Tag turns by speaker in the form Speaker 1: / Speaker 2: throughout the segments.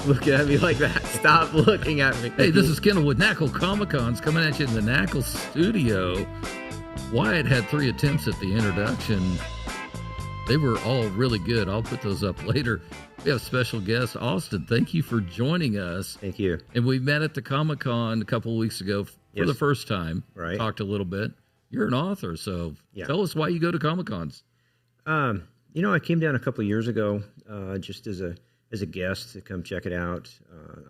Speaker 1: looking at me like that. Stop looking at me.
Speaker 2: Hey, this is Kendall with NaCl Comic-Cons coming at you in the NaCl Studio. Wyatt had 3 attempts at the introduction. They were all really good. I'll put those up later. We have special guest, Austin. Thank you for joining us.
Speaker 1: Thank you.
Speaker 2: And we met at the Comic-Con a couple of weeks ago for the first time.
Speaker 1: Right.
Speaker 2: Talked a little bit. You're an author, so tell us why you go to Comic-Cons.
Speaker 1: You know, I came down a couple of years ago just as a guest to come check it out.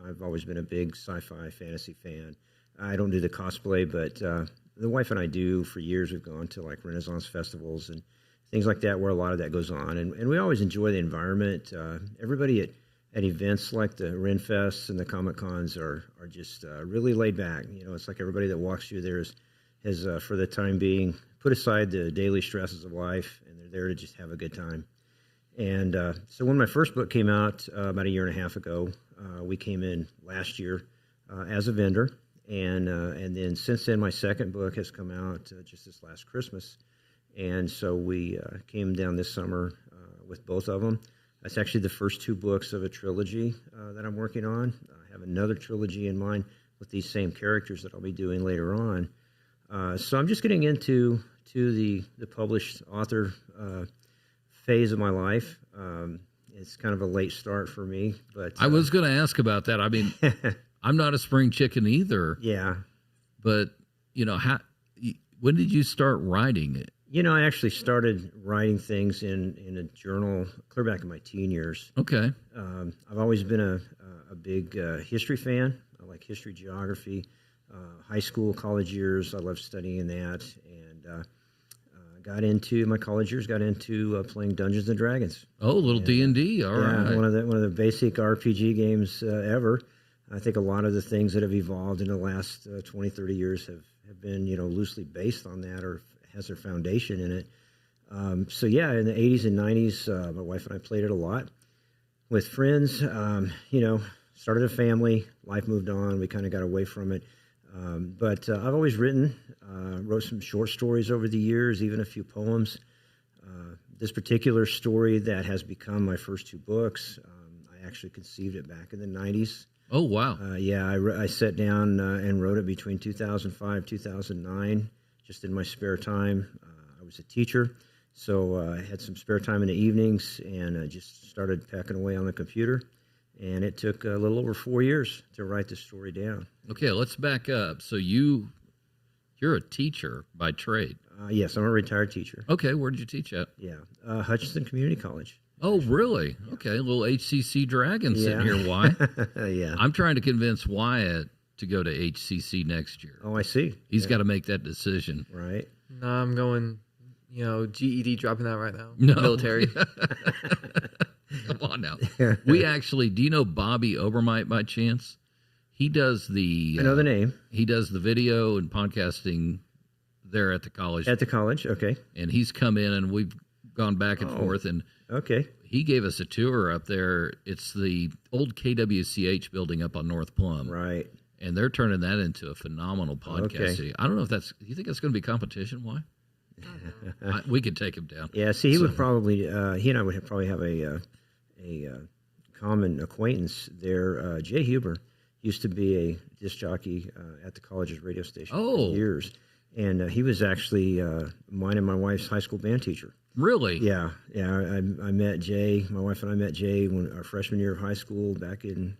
Speaker 1: I've always been a big sci-fi fantasy fan. I don't do the cosplay, but the wife and I do. For years, we've gone to like Renaissance festivals and things like that where a lot of that goes on. And we always enjoy the environment. Everybody at events like the Renfests and the Comic-Cons are just really laid back. You know, it's like everybody that walks through there has for the time being, put aside the daily stresses of life, and they're there to just have a good time. And so when my first book came out about a year and a half ago, we came in last year as a vendor. And then since then, my second book has come out just this last Christmas. And so we came down this summer with both of them. That's actually the first 2 books of a trilogy that I'm working on. I have another trilogy in mind with these same characters that I'll be doing later on. So I'm just getting into the published author phase of my life. It's kind of a late start for me, but
Speaker 2: I was going to ask about that. I mean, I'm not a spring chicken either.
Speaker 1: Yeah,
Speaker 2: but you know, when did you start writing it?
Speaker 1: You know, I actually started writing things in a journal clear back in my teen years.
Speaker 2: Okay.
Speaker 1: I've always been a big history fan. I like history, geography. High school, college years, I loved studying that, and got into my college years. Got into playing Dungeons and Dragons.
Speaker 2: Oh, a little D&D. All right.
Speaker 1: One of the basic RPG games ever. I think a lot of the things that have evolved in the last 20, 30 years have been, you know, loosely based on that or has their foundation in it. So yeah, in the 80s and 90s, my wife and I played it a lot with friends. You know, started a family, life moved on. We kind of got away from it. But I've always written, wrote some short stories over the years, even a few poems. This particular story that has become my first 2 books, I actually conceived it back in the 90s.
Speaker 2: Oh, wow.
Speaker 1: I sat down and wrote it between 2005, 2009, just in my spare time. I was a teacher, so I had some spare time in the evenings, and I just started packing away on the computer. And it took a little over 4 years to write the story down.
Speaker 2: Okay, let's back up. So you're a teacher by trade.
Speaker 1: Yes, I'm a retired teacher.
Speaker 2: Okay, where did you teach at?
Speaker 1: Yeah, Hutchinson Community College.
Speaker 2: Oh, really? Okay, a little HCC dragon sitting here, Wyatt.
Speaker 1: Yeah.
Speaker 2: I'm trying to convince Wyatt to go to HCC next year.
Speaker 1: Oh, I see.
Speaker 2: He's got to make that decision.
Speaker 1: Right.
Speaker 3: No, I'm going, GED, dropping that right now.
Speaker 2: No.
Speaker 3: Military.
Speaker 2: Come on now. We actually, do you know Bobby Obermite by chance? He does I
Speaker 1: know the name.
Speaker 2: He does the video and podcasting there at the college.
Speaker 1: At the college, okay.
Speaker 2: And he's come in and we've gone back and forth, and
Speaker 1: okay.
Speaker 2: He gave us a tour up there. It's the old KWCH building up on North Plum.
Speaker 1: Right.
Speaker 2: And they're turning that into a phenomenal podcast.
Speaker 1: Okay.
Speaker 2: I don't know if do you think that's going to be competition? Why? We could take him down.
Speaker 1: Yeah, see, he would probably, he and I would probably have a common acquaintance there. Jay Huber used to be a disc jockey at the college's radio station for years. And he was actually mine and my wife's high school band teacher.
Speaker 2: Really?
Speaker 1: Yeah. I met Jay. My wife and I met Jay when our freshman year of high school back in,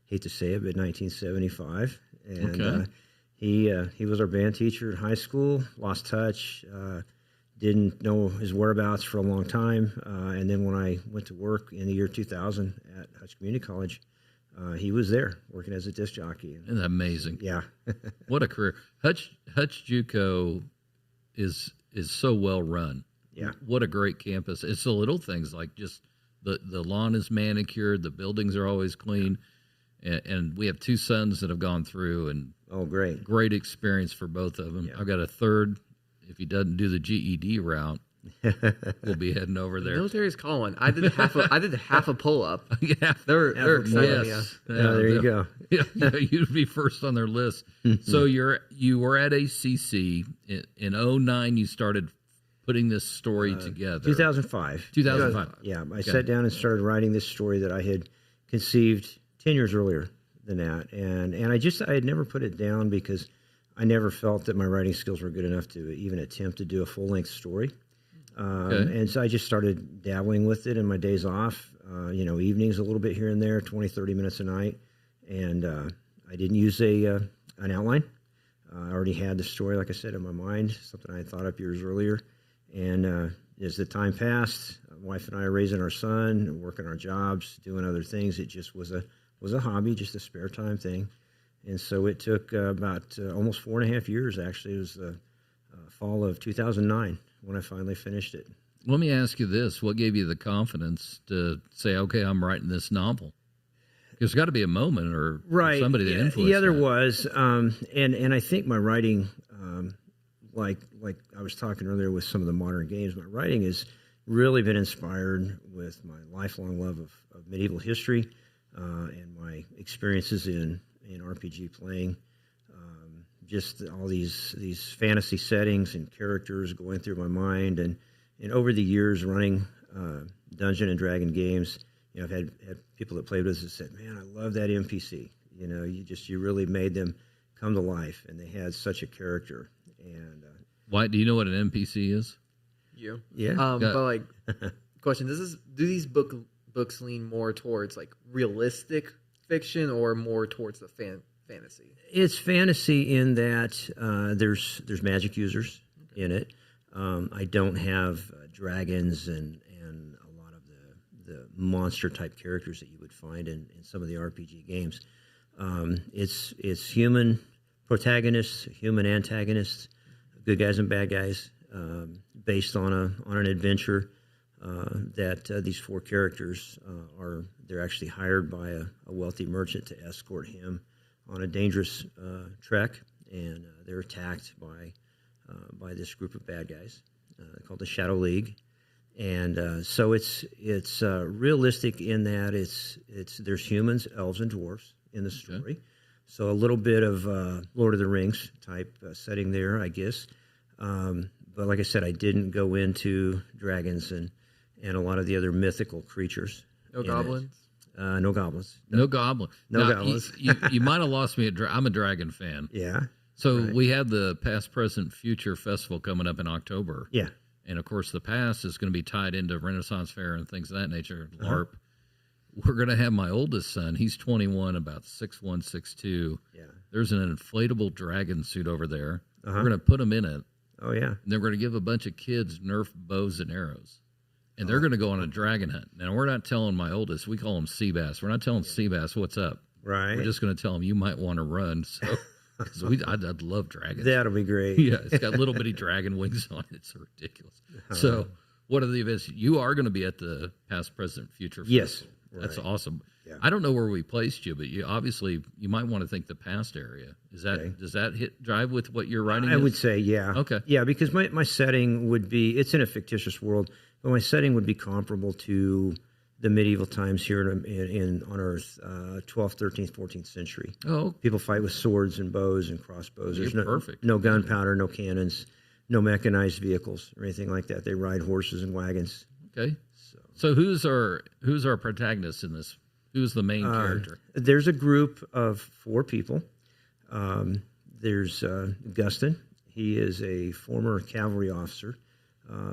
Speaker 1: hate to say it, but 1975. And he was our band teacher in high school. Lost touch. Didn't know his whereabouts for a long time. And then when I went to work in the year 2000 at Hutch Community College, he was there working as a disc jockey.
Speaker 2: Isn't that amazing?
Speaker 1: Yeah.
Speaker 2: What a career. Hutch JUCO is so well run.
Speaker 1: Yeah.
Speaker 2: What a great campus. It's the little things like just the lawn is manicured, the buildings are always clean. And we have 2 sons that have gone through, and great experience for both of them. Yeah. I've got a third. If he doesn't do the GED route, we'll be heading over there.
Speaker 3: The military's calling. I did half a pull up.
Speaker 2: Yeah,
Speaker 3: they're excited.
Speaker 2: Yes.
Speaker 1: Yeah, there you go.
Speaker 2: Yeah, you'd be first on their list. So you were at ACC in 2009. You started putting this story together.
Speaker 1: 2005.
Speaker 2: 2005.
Speaker 1: Yeah, I sat down and started writing this story that I had conceived 10 years earlier than that. And I had never put it down because I never felt that my writing skills were good enough to even attempt to do a full-length story. And so I just started dabbling with it in my days off, evenings a little bit here and there, 20, 30 minutes a night. And I didn't use an outline. I already had the story, like I said, in my mind, something I had thought up years earlier. And as the time passed, my wife and I are raising our son, working our jobs, doing other things. It just was a hobby, just a spare time thing. And so it took about almost 4.5 years, actually. It was the fall of 2009 when I finally finished it.
Speaker 2: Let me ask you this. What gave you the confidence to say, okay, I'm writing this novel? There's got to be a moment or somebody that influenced
Speaker 1: there
Speaker 2: that.
Speaker 1: was. And I think my writing, like I was talking earlier with some of the modern games, my writing has really been inspired with my lifelong love of medieval history and my experiences in RPG playing. Just all these fantasy settings and characters going through my mind, and over the years running Dungeon and Dragon games, I've had people that played with us that said, "Man, I love that NPC. You really made them come to life, and they had such a character." And
Speaker 2: why do you know what an NPC is?
Speaker 1: Yeah.
Speaker 3: But like, question: do these books lean more towards like realistic fiction or more towards the fantasy?
Speaker 1: It's fantasy in that there's magic users in it. I don't have dragons and a lot of the monster type characters that you would find in some of the RPG games. It's human protagonists, human antagonists, good guys and bad guys, based on an adventure that these 4 characters they're actually hired by a wealthy merchant to escort him on a dangerous trek, and they're attacked by this group of bad guys called the Shadow League. And so it's realistic in that there's humans, elves, and dwarves in the story. Okay. So a little bit of Lord of the Rings type setting there, I guess. But like I said, I didn't go into dragons and a lot of the other mythical creatures.
Speaker 3: No goblins?
Speaker 1: No goblins.
Speaker 2: No goblins.
Speaker 1: No goblins.
Speaker 2: You might have lost me. I'm a dragon fan.
Speaker 1: Yeah.
Speaker 2: So we had the Past, Present, Future Festival coming up in October.
Speaker 1: Yeah.
Speaker 2: And, of course, the past is going to be tied into Renaissance Fair and things of that nature, LARP. We're going to have my oldest son. He's 21, about 6'1", 6'2".
Speaker 1: Yeah.
Speaker 2: There's an inflatable dragon suit over there. We're going to put him in it.
Speaker 1: Oh, yeah.
Speaker 2: And they're going to give a bunch of kids Nerf bows and arrows. And they're going to go on a dragon hunt. Now, we're not telling my oldest. We call him Seabass. We're not telling Seabass what's up.
Speaker 1: Right.
Speaker 2: We're just going to tell him you might want to run. So, because I'd love dragons.
Speaker 1: That'll be great.
Speaker 2: Yeah, it's got little bitty dragon wings on it. It's ridiculous. So, what are the events? You are going to be at the Past, Present, Future Festival.
Speaker 1: Yes.
Speaker 2: That's awesome.
Speaker 1: Yeah.
Speaker 2: I don't know where we placed you, but you might want to think the past area. Does that drive with what you're writing?
Speaker 1: I would say, yeah.
Speaker 2: Okay.
Speaker 1: Yeah, because my setting would be, it's in a fictitious world, but my setting would be comparable to the medieval times here on Earth, 12th, 13th, 14th century.
Speaker 2: Oh.
Speaker 1: People fight with swords and bows and crossbows.
Speaker 2: You're
Speaker 1: There's
Speaker 2: perfect.
Speaker 1: No gunpowder, no cannons, no mechanized vehicles or anything like that. They ride horses and wagons.
Speaker 2: Okay. So who's our protagonist in this? Who's the main character?
Speaker 1: There's a group of 4 people. There's Gustin. He is a former cavalry officer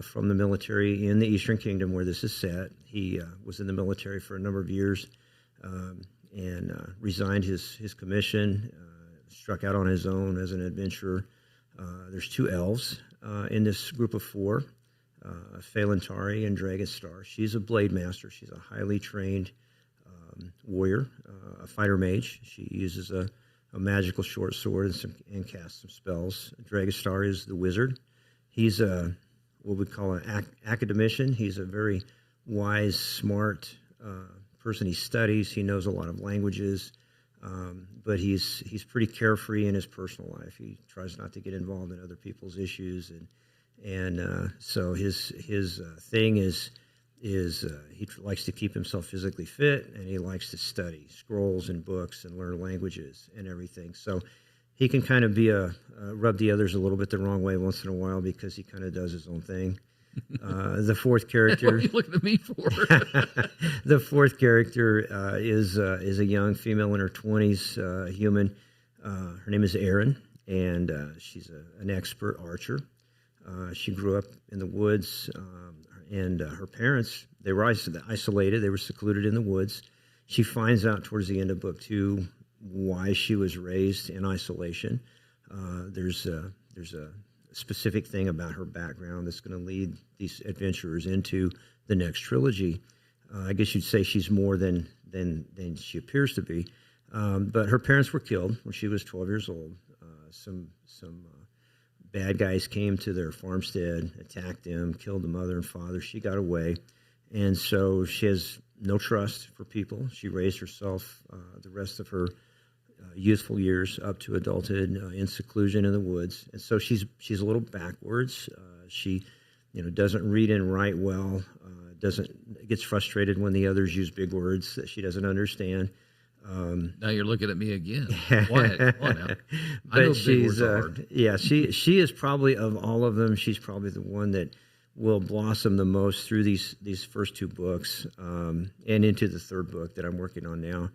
Speaker 1: from the military in the Eastern Kingdom where this is set. He was in the military for a number of years and resigned his commission, struck out on his own as an adventurer. There's 2 elves in this group of 4. Phalantari and Dragonstar. She's a blade master. She's a highly trained warrior, a fighter mage. She uses a magical short sword and casts some spells. Dragonstar is the wizard. He's what we call an academician. He's a very wise, smart person. He studies. He knows a lot of languages, but he's pretty carefree in his personal life. He tries not to get involved in other people's issues, and so his thing is he likes to keep himself physically fit, and he likes to study scrolls and books and learn languages and everything. So he can kind of be rub the others a little bit the wrong way once in a while because he kind of does his own thing. The fourth
Speaker 2: What
Speaker 1: character,
Speaker 2: are you looking at me for?
Speaker 1: the fourth character is a young female in her 20s, human. Her name is Erin, and she's an expert archer. She grew up in the woods, and her parents, they were isolated. They were secluded in the woods. She finds out towards the end of book 2 why she was raised in isolation. There's a specific thing about her background that's going to lead these adventurers into the next trilogy. I guess you'd say she's more than she appears to be. But her parents were killed when she was 12 years old. Some bad guys came to their farmstead, attacked them, killed the mother and father. She got away. And so she has no trust for people. She raised herself the rest of her youthful years up to adulthood in seclusion in the woods. And so she's a little backwards. She doesn't read and write well, gets frustrated when the others use big words that she doesn't understand.
Speaker 2: Now you're looking at me again. Why now? I know
Speaker 1: But
Speaker 2: big words are hard.
Speaker 1: she is probably, of all of them, she's probably the one that will blossom the most through these first 2 books and into the third book that I'm working on now,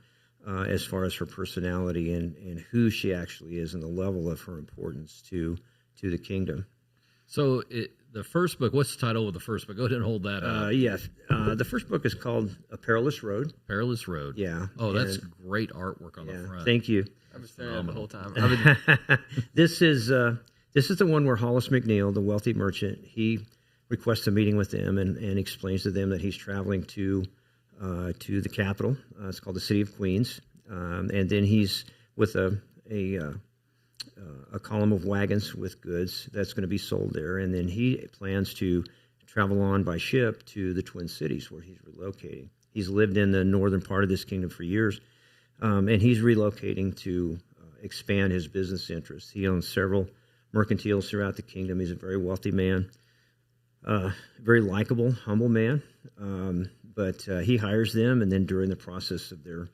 Speaker 1: as far as her personality and who she actually is and the level of her importance to the kingdom.
Speaker 2: So the first book, what's the title of the first book? Go ahead and hold that up.
Speaker 1: Yes. The first book is called A Perilous Road.
Speaker 2: Perilous Road.
Speaker 1: Yeah.
Speaker 2: Oh, that's great artwork on the front.
Speaker 1: Thank you.
Speaker 3: I've been staring at it the whole time.
Speaker 1: This is the one where Hollis McNeil, the wealthy merchant, he requests a meeting with them and explains to them that he's traveling to the capital. It's called the City of Queens. And then he's with a column of wagons with goods that's going to be sold there. And then he plans to travel on by ship to the Twin Cities where he's relocating. He's lived in the northern part of this kingdom for years, and he's relocating to expand his business interests. He owns several mercantiles throughout the kingdom. He's a very wealthy man, very likable, humble man. But he hires them, and then during the process of their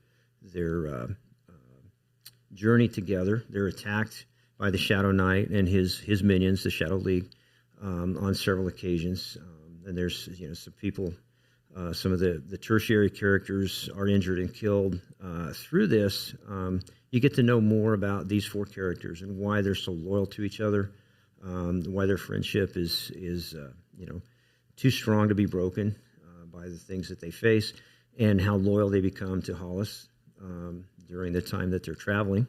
Speaker 1: journey together, they're attacked by the Shadow Knight and his minions, the Shadow League, on several occasions. And there's some people, some of the tertiary characters are injured and killed. Through this, you get to know more about these 4 characters and why they're so loyal to each other, why their friendship is too strong to be broken by the things that they face, and how loyal they become to Hollis during the time that they're traveling.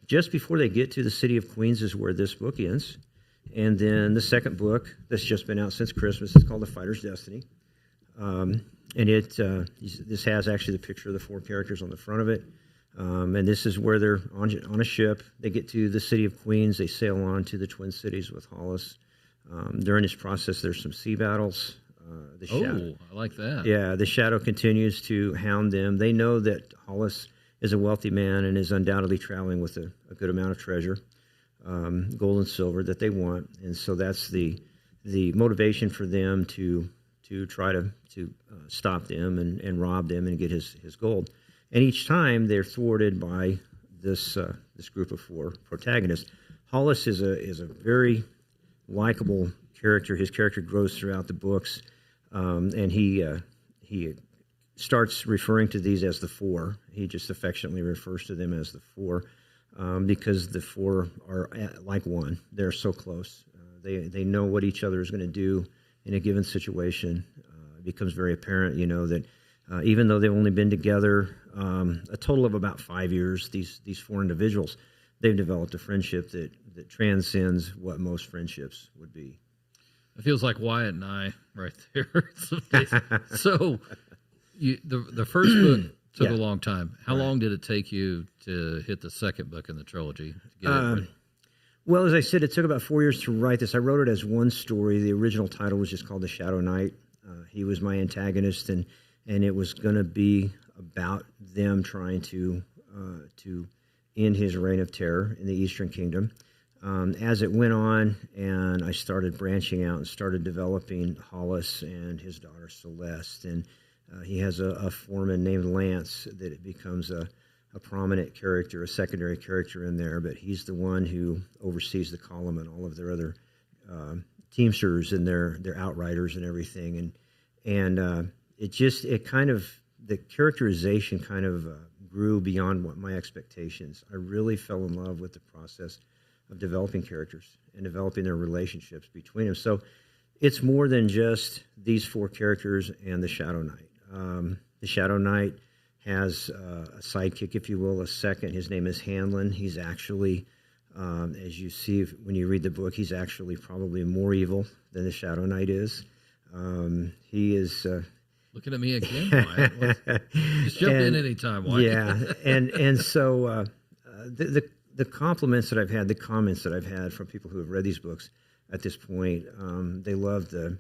Speaker 1: Just before they get to the City of Queens is where this book ends. And then the second book that's just been out since Christmas is called The Fighter's Destiny. And this has actually the picture of the 4 characters on the front of it. And this is where they're on a ship. They get to the City of Queens. They sail on to the Twin Cities with Hollis. During this process, there's some sea battles.
Speaker 2: I like that.
Speaker 1: Yeah, the Shadow continues to hound them. They know that Hollis is a wealthy man and is undoubtedly traveling with a good amount of treasure, gold and silver that they want. And so that's the motivation for them to try to stop them and rob them and get his gold. And each time they're thwarted by this group of 4 protagonists. Hollis is a very likable character. His character grows throughout the books, and he starts referring to these as the 4. He just affectionately refers to them as the 4 because the 4 are like one. They're so close. They know what each other is going to do in a given situation. It becomes very apparent, that even though they've only been together a total of about 5 years, these 4 individuals, they've developed a friendship that transcends what most friendships would be.
Speaker 2: It feels like Wyatt and I right there. So the first book took a long time. How long did it take you to hit the second book in the trilogy? To get it ready?
Speaker 1: Well, as I said, it took about 4 years to write this. I wrote it as one story. The original title was just called The Shadow Knight. He was my antagonist, and it was going to be about them trying to end his reign of terror in the Eastern Kingdom. As it went on, and I started branching out and started developing Hollis and his daughter Celeste, and he has a foreman named Lance that it becomes a prominent character, a secondary character in there, but he's the one who oversees the column and all of their other Teamsters and their outriders and everything, and it kind of, the characterization kind of grew beyond what my expectations. I really fell in love with the process of developing characters and developing their relationships between them. So it's more than just these 4 characters and the Shadow Knight. The Shadow Knight has a sidekick, if you will, a second. His name is Hanlon. He's actually, as you see when you read the book, he's actually probably more evil than the Shadow Knight is. He is...
Speaker 2: Looking at me again, Wyatt. Just jump in anytime, Wyatt.
Speaker 1: Yeah, and so the compliments that I've had, the comments that I've had from people who have read these books at this point, they love the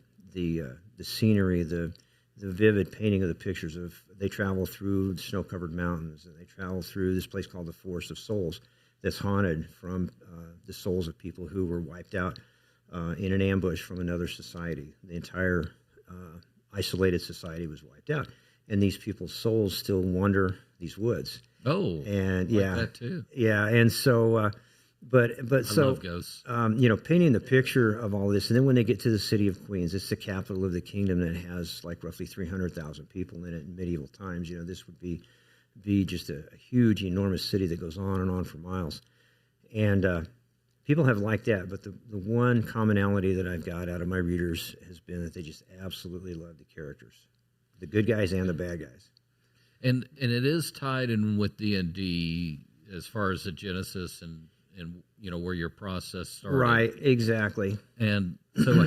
Speaker 1: scenery, the vivid painting of the pictures of, they travel through the snow-covered mountains, and they travel through this place called the Forest of Souls that's haunted from the souls of people who were wiped out in an ambush from another society. The entire isolated society was wiped out, and these people's souls still wander these woods.
Speaker 2: Oh,
Speaker 1: and
Speaker 2: like that too.
Speaker 1: Yeah, and so, but
Speaker 2: I
Speaker 1: so
Speaker 2: love ghosts.
Speaker 1: Painting the picture of all this, and then when they get to the city of Queens, it's the capital of the kingdom that has like roughly 300,000 people in it in medieval times. This would be just a huge, enormous city that goes on and on for miles, and people have liked that. But the one commonality that I've got out of my readers has been that they just absolutely love the characters, the good guys and the bad guys.
Speaker 2: And it is tied in with D&D as far as the genesis and where your process started.
Speaker 1: Right, exactly.
Speaker 2: And so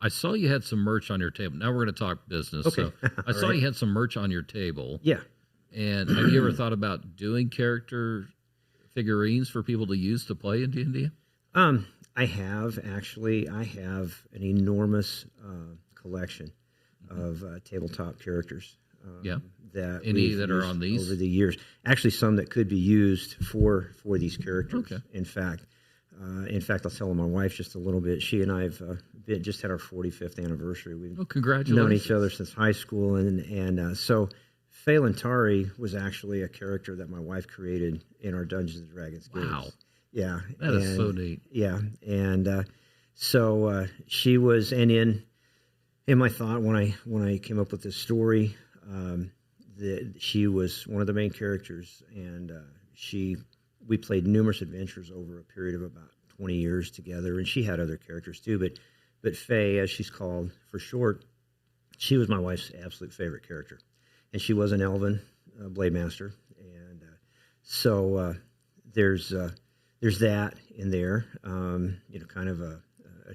Speaker 2: I saw you had some merch on your table. Now we're going to talk business.
Speaker 1: Okay.
Speaker 2: So I saw you had some merch on your table.
Speaker 1: Yeah.
Speaker 2: And have you ever thought about doing character figurines for people to use to play in D&D?
Speaker 1: I have, actually. I have an enormous collection of tabletop characters. That
Speaker 2: any that are on these
Speaker 1: over the years. Actually, some that could be used for these characters. Okay. In fact, I'll tell my wife just a little bit. She and I have just had our 45th anniversary. We've
Speaker 2: congratulations.
Speaker 1: known each other since high school, and so Phelan Tari was actually a character that my wife created in our Dungeons and Dragons games.
Speaker 2: Wow.
Speaker 1: Yeah,
Speaker 2: that is so neat.
Speaker 1: Yeah, and so she was, and in my thought when I came up with this story. That she was one of the main characters, and we played numerous adventures over a period of about 20 years together, and she had other characters too, but Faye, as she's called for short, she was my wife's absolute favorite character, and she was an elven blade master, and so there's that in there, kind of a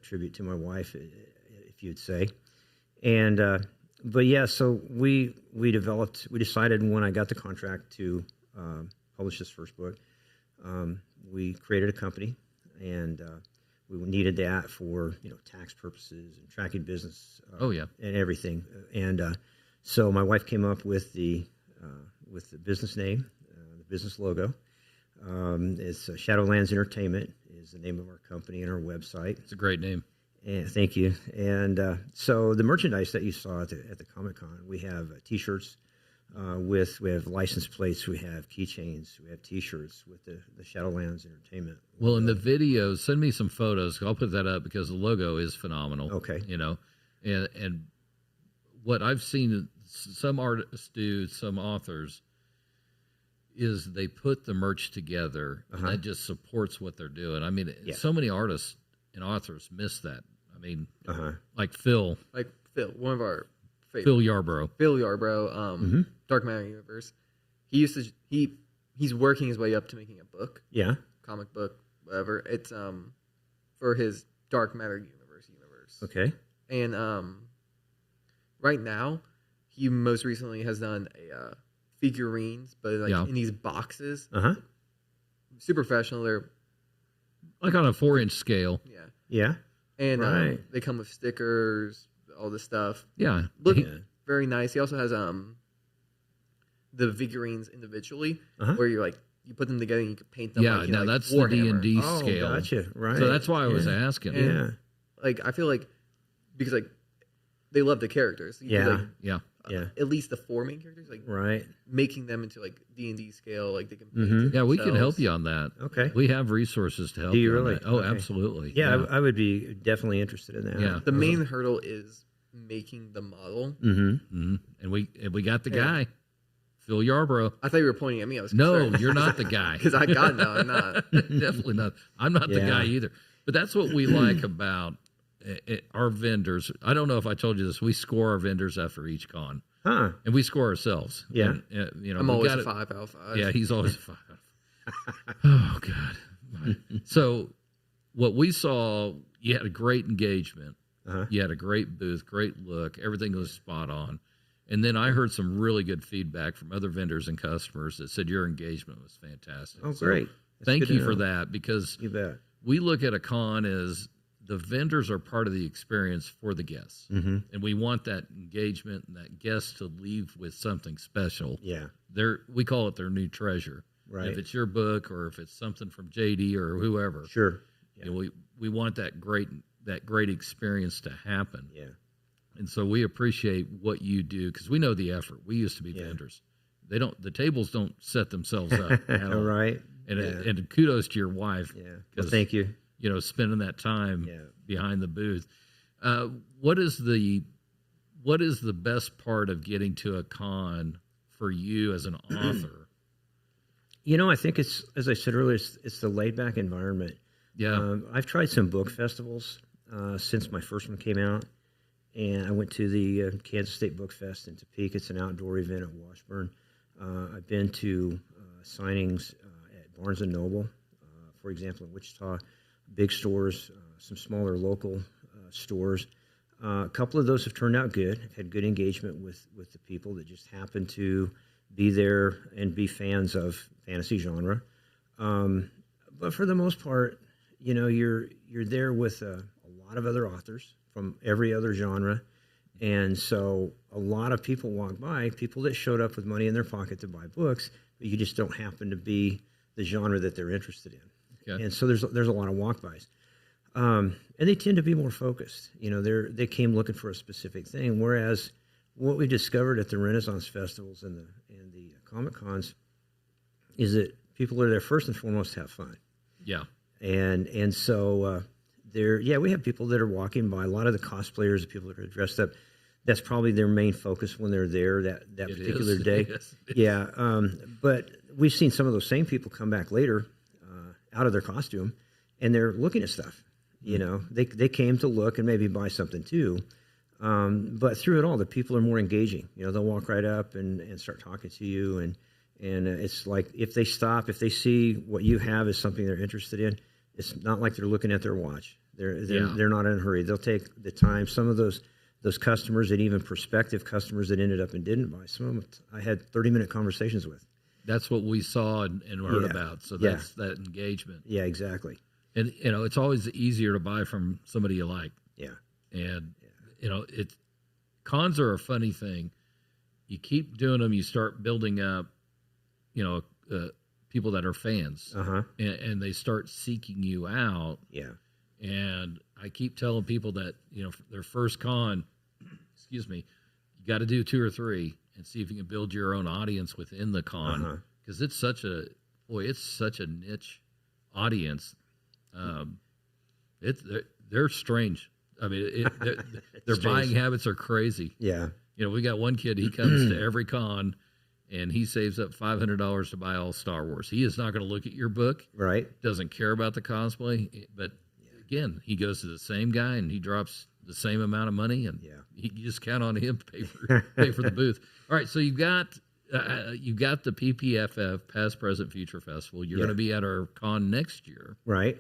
Speaker 1: tribute to my wife, if you'd say, and but yeah, so we decided when I got the contract to publish this first book, we created a company, and we needed that for tax purposes and tracking business. And everything. And so my wife came up with the business name, the business logo. It's Shadowlands Entertainment is the name of our company and our website.
Speaker 2: It's a great name.
Speaker 1: And thank you. And so the merchandise that you saw at the Comic-Con, we have T-shirts we have license plates, we have keychains, we have T-shirts with the Shadowlands Entertainment.
Speaker 2: Well, in the videos, send me some photos. I'll put that up because the logo is phenomenal.
Speaker 1: Okay.
Speaker 2: And what I've seen some artists do, some authors, is they put the merch together, and that just supports what they're doing. I mean, so many artists and authors miss that. I mean, like Phil.
Speaker 3: One of our favorites.
Speaker 2: Phil Yarbrough.
Speaker 3: Phil Yarbrough, Dark Matter Universe. He's working his way up to making a book.
Speaker 1: Yeah.
Speaker 3: Comic book, whatever. It's for his Dark Matter universe.
Speaker 1: Okay.
Speaker 3: And right now, he most recently has done a figurines, but in these boxes. Super professional. They're
Speaker 2: like on a 4-inch scale.
Speaker 3: Yeah.
Speaker 1: Yeah.
Speaker 3: And they come with stickers, all this stuff.
Speaker 2: Yeah.
Speaker 3: Look very nice. He also has the figurines individually, where you put them together and you can paint them.
Speaker 2: Yeah, now that's the D&D scale.
Speaker 1: Gotcha. Right.
Speaker 2: So that's why I was asking.
Speaker 3: And I feel because they love the characters. You could, like,
Speaker 2: yeah.
Speaker 3: At least the 4 main characters, like making them into like D&D scale, like they can.
Speaker 2: Yeah, we can help you on that.
Speaker 1: Okay,
Speaker 2: we have resources to help.
Speaker 1: Do you
Speaker 2: you
Speaker 1: really?
Speaker 2: On that. Oh,
Speaker 1: okay.
Speaker 2: Absolutely.
Speaker 1: Yeah, I would be definitely interested in that.
Speaker 2: Yeah,
Speaker 3: the main hurdle is making the model.
Speaker 2: And we got the guy, Phil Yarbrough.
Speaker 3: I thought you were pointing at me. I was
Speaker 2: no, you're not the guy.
Speaker 3: Because I got no, I'm not.
Speaker 2: Definitely not. I'm not the guy either. But that's what we like about our vendors. I don't know if I told you this. We score our vendors after each con, and we score ourselves.
Speaker 1: Yeah,
Speaker 2: and, you know,
Speaker 3: I'm always a 5 out of 5.
Speaker 2: Yeah, he's always a 5 out of 5. Oh God. So what we saw, you had a great engagement. You had a great booth, great look. Everything was spot on. And then I heard some really good feedback from other vendors and customers that said your engagement was fantastic.
Speaker 1: Oh, great.
Speaker 2: Thank you for that, because
Speaker 1: you bet.
Speaker 2: We look at a con as the vendors are part of the experience for the guests. And we want that engagement and that guest to leave with something special.
Speaker 1: Yeah.
Speaker 2: We call it their new treasure.
Speaker 1: Right.
Speaker 2: If it's your book or if it's something from JD or whoever.
Speaker 1: Sure.
Speaker 2: Yeah. You know, we want that great experience to happen.
Speaker 1: Yeah.
Speaker 2: And so we appreciate what you do, because we know the effort. We used to be vendors. The tables don't set themselves up.
Speaker 1: Right.
Speaker 2: And kudos to your wife.
Speaker 1: Yeah. Well, thank you.
Speaker 2: You know, spending that time behind the booth. What is the best part of getting to a con for you as an author?
Speaker 1: You know, I think it's, as I said earlier, it's the laid back environment.
Speaker 2: Yeah.
Speaker 1: I've tried some book festivals since my first one came out. And I went to the Kansas State Book Fest in Topeka. It's an outdoor event at Washburn. I've been to signings at Barnes & Noble, for example, in Wichita, big stores, some smaller local stores. A couple of those have turned out good. I've had good engagement with the people that just happen to be there and be fans of fantasy genre. But for the most part, you know, you're there with a lot of other authors from every other genre. And so a lot of people walk by, people that showed up with money in their pocket to buy books, but you just don't happen to be the genre that they're interested in. Okay. And so there's a lot of walk-bys. And they tend to be more focused. You know, they came looking for a specific thing, whereas what we discovered at the Renaissance festivals and the Comic Cons is that people are there first and foremost to have fun. Yeah. And so we have people that are walking by. A lot of the cosplayers, the people that are dressed up, that's probably their main focus when they're there that particular day. Yes, yeah. But we've seen some of those same people come back later out of their costume, and they're looking at stuff. You know, they came to look and maybe buy something too. But through it all, the people are more engaging. You know, they'll walk right up and start talking to you. And it's like if they stop, if they see what you have is something they're interested in, it's not like they're looking at their watch. They're not in a hurry. They'll take the time. Some of those customers and even prospective customers that ended up and didn't buy, some of them I had 30-minute conversations with.
Speaker 2: That's what we saw and heard about. So that's that engagement.
Speaker 1: Yeah, exactly.
Speaker 2: And, you know, it's always easier to buy from somebody you like.
Speaker 1: Yeah.
Speaker 2: And, you know, cons are a funny thing. You keep doing them, you start building up, you know, people that are fans. And they start seeking you out. Yeah. And I keep telling people that, you know, their first con, you got to do 2 or 3 and see if you can build your own audience within the con. Because it's such a niche audience. They're strange. I mean, their buying habits are crazy. Yeah. You know, we got one kid, he comes to every con and he saves up $500 to buy all Star Wars. He is not going to look at your book. Right. Doesn't care about the cosplay. But again, he goes to the same guy and he drops the same amount of money, and you just count on him to pay for the booth. All right. So you've got the PPFF, Past, Present, Future Festival. You're going to be at our con next year. Right.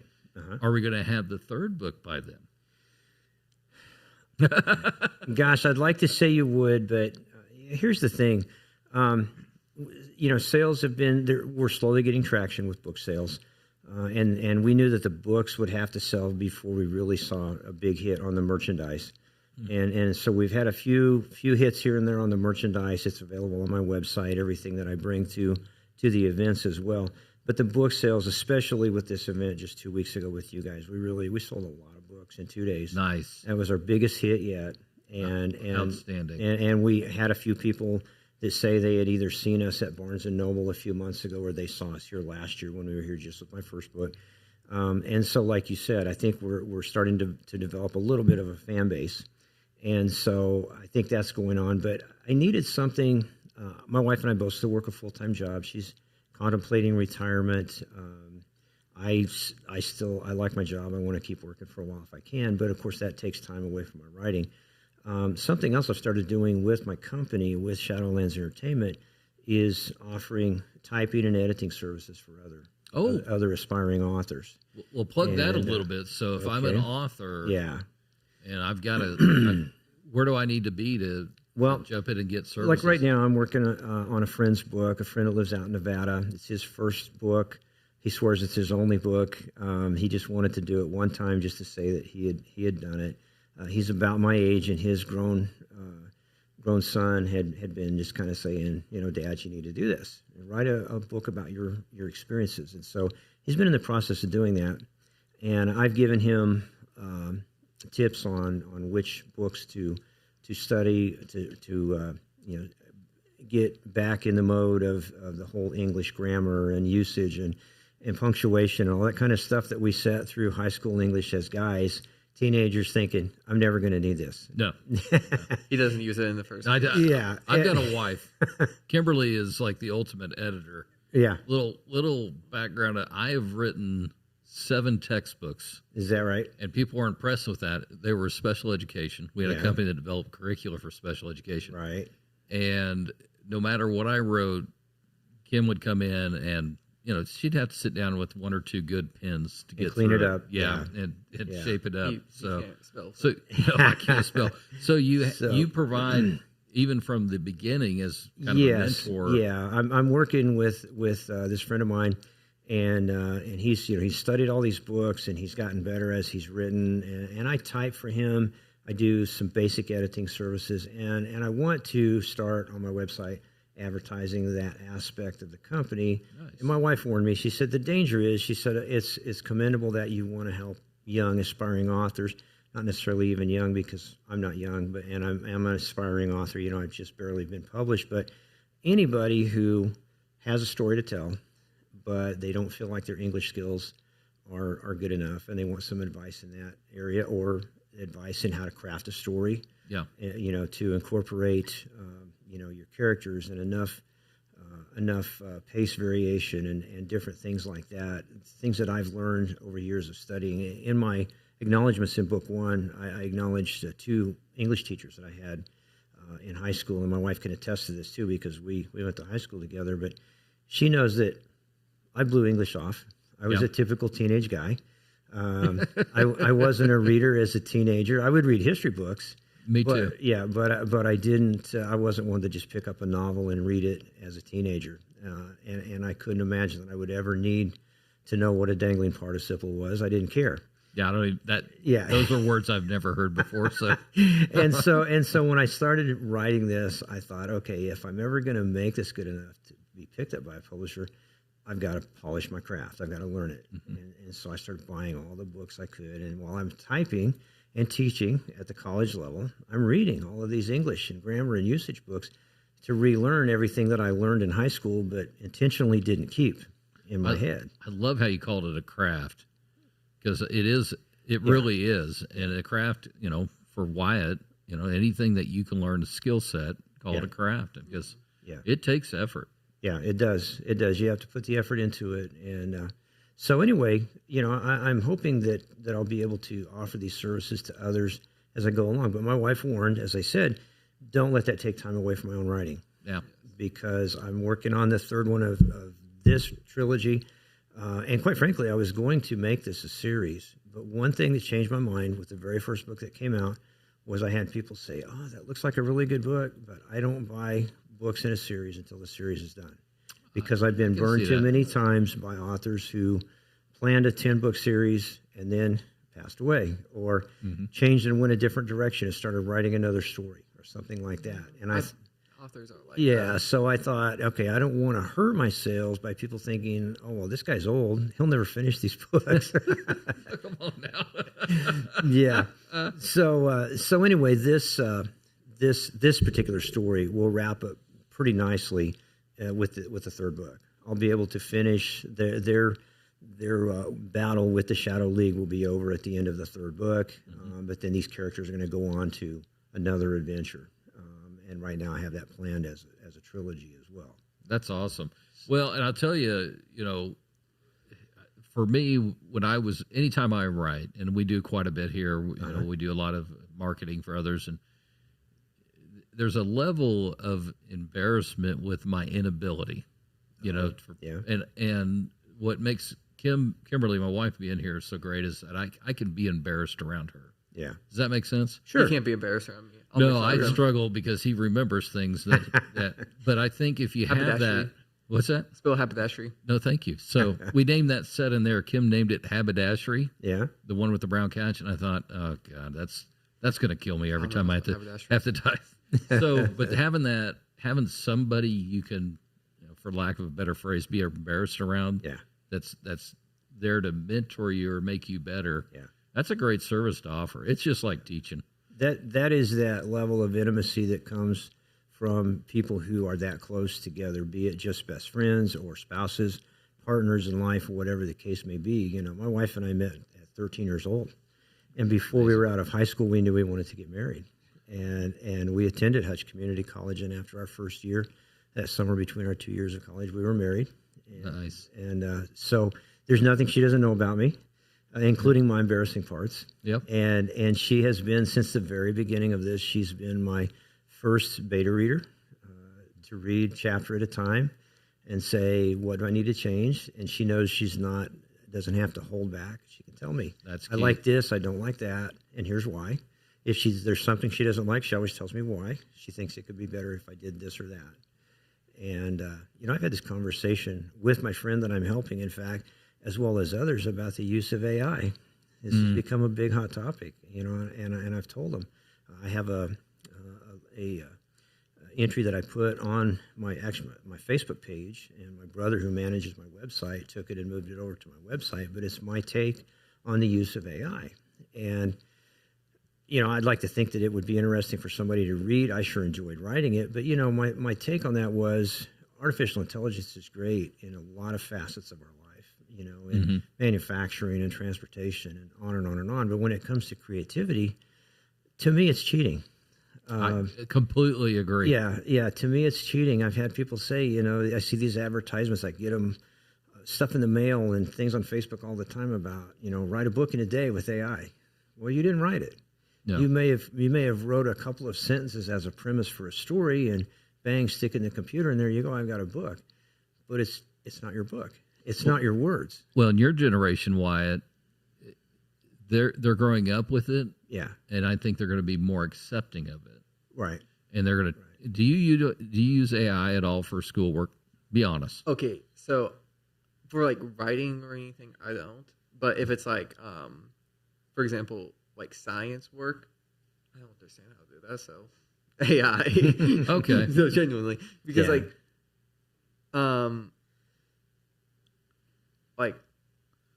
Speaker 2: Are we going to have the 3rd book by then?
Speaker 1: Gosh, I'd like to say you would, but here's the thing. You know, sales have been there. We're slowly getting traction with book sales. And we knew that the books would have to sell before we really saw a big hit on the merchandise. And so we've had a few hits here and there on the merchandise. It's available on my website, everything that I bring to the events as well. But the book sales, especially with this event just 2 weeks ago with you guys, we sold a lot of books in 2 days. Nice. That was our biggest hit yet.
Speaker 2: Outstanding.
Speaker 1: And we had a few people that say they had either seen us at Barnes and Noble a few months ago, or they saw us here last year when we were here just with my first book. And so, like you said, I think we're starting to develop a little bit of a fan base, and so I think that's going on. But I needed something. My wife and I both still work a full-time job. She's contemplating retirement. I like my job. I want to keep working for a while if I can, but of course that takes time away from my writing. Something else I've started doing with my company, with Shadowlands Entertainment, is offering typing and editing services for other aspiring authors.
Speaker 2: Well, plug that a little bit. So if I'm an author, and I've got where do I need to be to jump in and get services?
Speaker 1: Like right now, I'm working on a friend's book. A friend that lives out in Nevada. It's his first book. He swears it's his only book. He just wanted to do it one time just to say that he had done it. He's about my age, and his grown son had been just kind of saying, Dad, you need to do this. Write a book about your experiences. And so he's been in the process of doing that. And I've given him tips on which books to study, to get back in the mode of the whole English grammar and usage and punctuation and all that kind of stuff that we sat through high school English as guys. Teenagers thinking, I'm never going to need this.
Speaker 2: No.
Speaker 3: He doesn't use it in the first
Speaker 2: I've got a wife. Kimberly is like the ultimate editor.
Speaker 1: Yeah.
Speaker 2: Little background. I have written 7 textbooks.
Speaker 1: Is that right?
Speaker 2: And people were impressed with that. They were special education. We had a company that developed curricula for special education.
Speaker 1: Right.
Speaker 2: And no matter what I wrote, Kim would come in and she'd have to sit down with 1 or 2 good pens to get
Speaker 1: clean
Speaker 2: through
Speaker 1: it up.
Speaker 2: And shape it up.
Speaker 3: You can't spell.
Speaker 2: So I can't spell. So you provide even from the beginning as kind of a mentor.
Speaker 1: Yeah, I'm working with this friend of mine, and he's studied all these books, and he's gotten better as he's written. And I type for him. I do some basic editing services, and I want to start on my website advertising that aspect of the company. Nice. And my wife warned me. She said the danger is, she said, it's commendable that you want to help young aspiring authors, not necessarily even young because I'm not young, and I'm an aspiring author. I've just barely been published, but anybody who has a story to tell, but they don't feel like their English skills are good enough, and they want some advice in that area or advice in how to craft a story. Yeah. To incorporate your characters and enough pace variation and different things like that. Things that I've learned over years of studying. In my acknowledgments in book 1, I acknowledged 2 English teachers that I had in high school, and my wife can attest to this too because we went to high school together. But she knows that I blew English off. I was a typical teenage guy. I wasn't a reader as a teenager. I would read history books.
Speaker 2: Me too.
Speaker 1: Yeah, but I didn't. I wasn't one to just pick up a novel and read it as a teenager, and I couldn't imagine that I would ever need to know what a dangling participle was. I didn't care.
Speaker 2: Yeah, I don't even, that. Yeah, those are words I've never heard before. So,
Speaker 1: and so when I started writing this, I thought, okay, if I'm ever going to make this good enough to be picked up by a publisher, I've got to polish my craft. I've got to learn it, and so I started buying all the books I could, and while I'm typing and teaching at the college level, I'm reading all of these English and grammar and usage books to relearn everything that I learned in high school, but intentionally didn't keep in my head.
Speaker 2: I love how you called it a craft, because it really is. And a craft, for Wyatt, anything that you can learn a skill set, call it a craft, because it takes effort.
Speaker 1: Yeah, it does. It does. You have to put the effort into it. And so anyway, I'm hoping that I'll be able to offer these services to others as I go along. But my wife warned, as I said, don't let that take time away from my own writing.
Speaker 2: Yeah.
Speaker 1: Because I'm working on the 3rd one of this trilogy. And quite frankly, I was going to make this a series. But one thing that changed my mind with the very first book that came out was I had people say, oh, that looks like a really good book, but I don't buy books in a series until the series is done. Because I've been burned too many times by authors who planned a 10-book series and then passed away, or changed and went a different direction and started writing another story or something like that. And
Speaker 3: authors are like that.
Speaker 1: So I thought, okay, I don't want to hurt my sales by people thinking, oh, well, this guy's old. He'll never finish these books.
Speaker 2: Come on now.
Speaker 1: Yeah. So anyway, this particular story will wrap up pretty nicely with the third book. I'll be able to finish their battle with the Shadow League will be over at the end of the third book, but then these characters are going to go on to another adventure. And right now I have that planned as a trilogy as well.
Speaker 2: That's awesome. Well, and I'll tell you, for me, anytime I write, and we do quite a bit here, we do a lot of marketing for others, and there's a level of embarrassment with my inability, and what makes Kimberly, my wife, being here so great is that I can be embarrassed around her.
Speaker 1: Yeah.
Speaker 2: Does that make sense?
Speaker 3: Sure. You can't be embarrassed around me.
Speaker 2: No, I struggle because he remembers things that but I think if you have that, what's that?
Speaker 3: Spill haberdashery.
Speaker 2: No, thank you. So we named that set in there. Kim named it haberdashery.
Speaker 1: Yeah.
Speaker 2: The one with the brown couch. And I thought, oh God, that's going to kill me every time I have to dive. So, but having somebody you can, for lack of a better phrase, be embarrassed around.
Speaker 1: Yeah.
Speaker 2: That's there to mentor you or make you better.
Speaker 1: Yeah.
Speaker 2: That's a great service to offer. It's just like teaching.
Speaker 1: That is that level of intimacy that comes from people who are that close together, be it just best friends or spouses, partners in life, or whatever the case may be. My wife and I met at 13 years old, and before we were out of high school, we knew we wanted to get married, and we attended Hutch Community College, and after our first year, that summer between our 2 years of college, we were married.
Speaker 2: Nice.
Speaker 1: And so there's nothing she doesn't know about me, including my embarrassing parts.
Speaker 2: Yep.
Speaker 1: And she has been, since the very beginning of this, she's been my first beta reader to read chapter at a time and say, what do I need to change? And she knows doesn't have to hold back. She can tell me,
Speaker 2: that's
Speaker 1: I like this, I don't like that, and here's why. If there's something she doesn't like, she always tells me why. She thinks it could be better if I did this or that. And, I've had this conversation with my friend that I'm helping, in fact, as well as others, about the use of AI. This has become a big hot topic, and I've told them. I have a entry that I put on my Facebook page, and my brother, who manages my website, took it and moved it over to my website, but it's my take on the use of AI. And, I'd like to think that it would be interesting for somebody to read. I sure enjoyed writing it, but, my take on that was artificial intelligence is great in a lot of facets of our life, in manufacturing and transportation and on and on and on. But when it comes to creativity, to me, it's cheating.
Speaker 2: I completely agree.
Speaker 1: Yeah. To me, it's cheating. I've had people say, I see these advertisements, I get them stuff in the mail and things on Facebook all the time about, write a book in a day with AI. Well, you didn't write it. No. You may have wrote a couple of sentences as a premise for a story, and bang, stick it in the computer, and there you go. I've got a book. But it's not your book. It's not your words.
Speaker 2: Well, in your generation, Wyatt, they're growing up with it.
Speaker 1: Yeah.
Speaker 2: And I think they're going to be more accepting of it.
Speaker 1: Right.
Speaker 2: And they're going to. Right. Do you use AI at all for schoolwork? Be honest.
Speaker 3: Okay, so for like writing or anything, I don't. But if it's like, for example, like science work, I don't understand how to do that. So AI.
Speaker 2: Okay.
Speaker 3: So genuinely, because like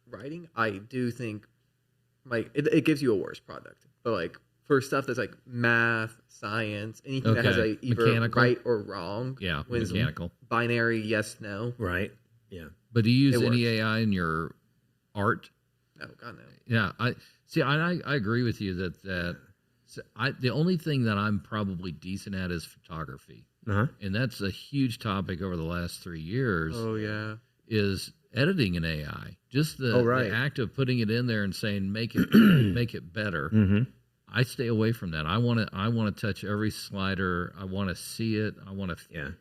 Speaker 3: writing, I do think like it gives you a worse product. But like for stuff that's like math, science, anything that has like either mechanical, right or wrong.
Speaker 2: Yeah, mechanical.
Speaker 3: Binary, yes, no.
Speaker 1: Right. Yeah.
Speaker 2: But do you use any AI in your art?
Speaker 3: No, God no.
Speaker 2: Yeah, I agree with you that the only thing that I'm probably decent at is photography. And that's a huge topic over the last 3 years.
Speaker 3: Oh yeah.
Speaker 2: Is editing in AI. Just the act of putting it in there and saying make it better.
Speaker 1: Mm-hmm.
Speaker 2: I stay away from that. I want to touch every slider. I want to see it. I want to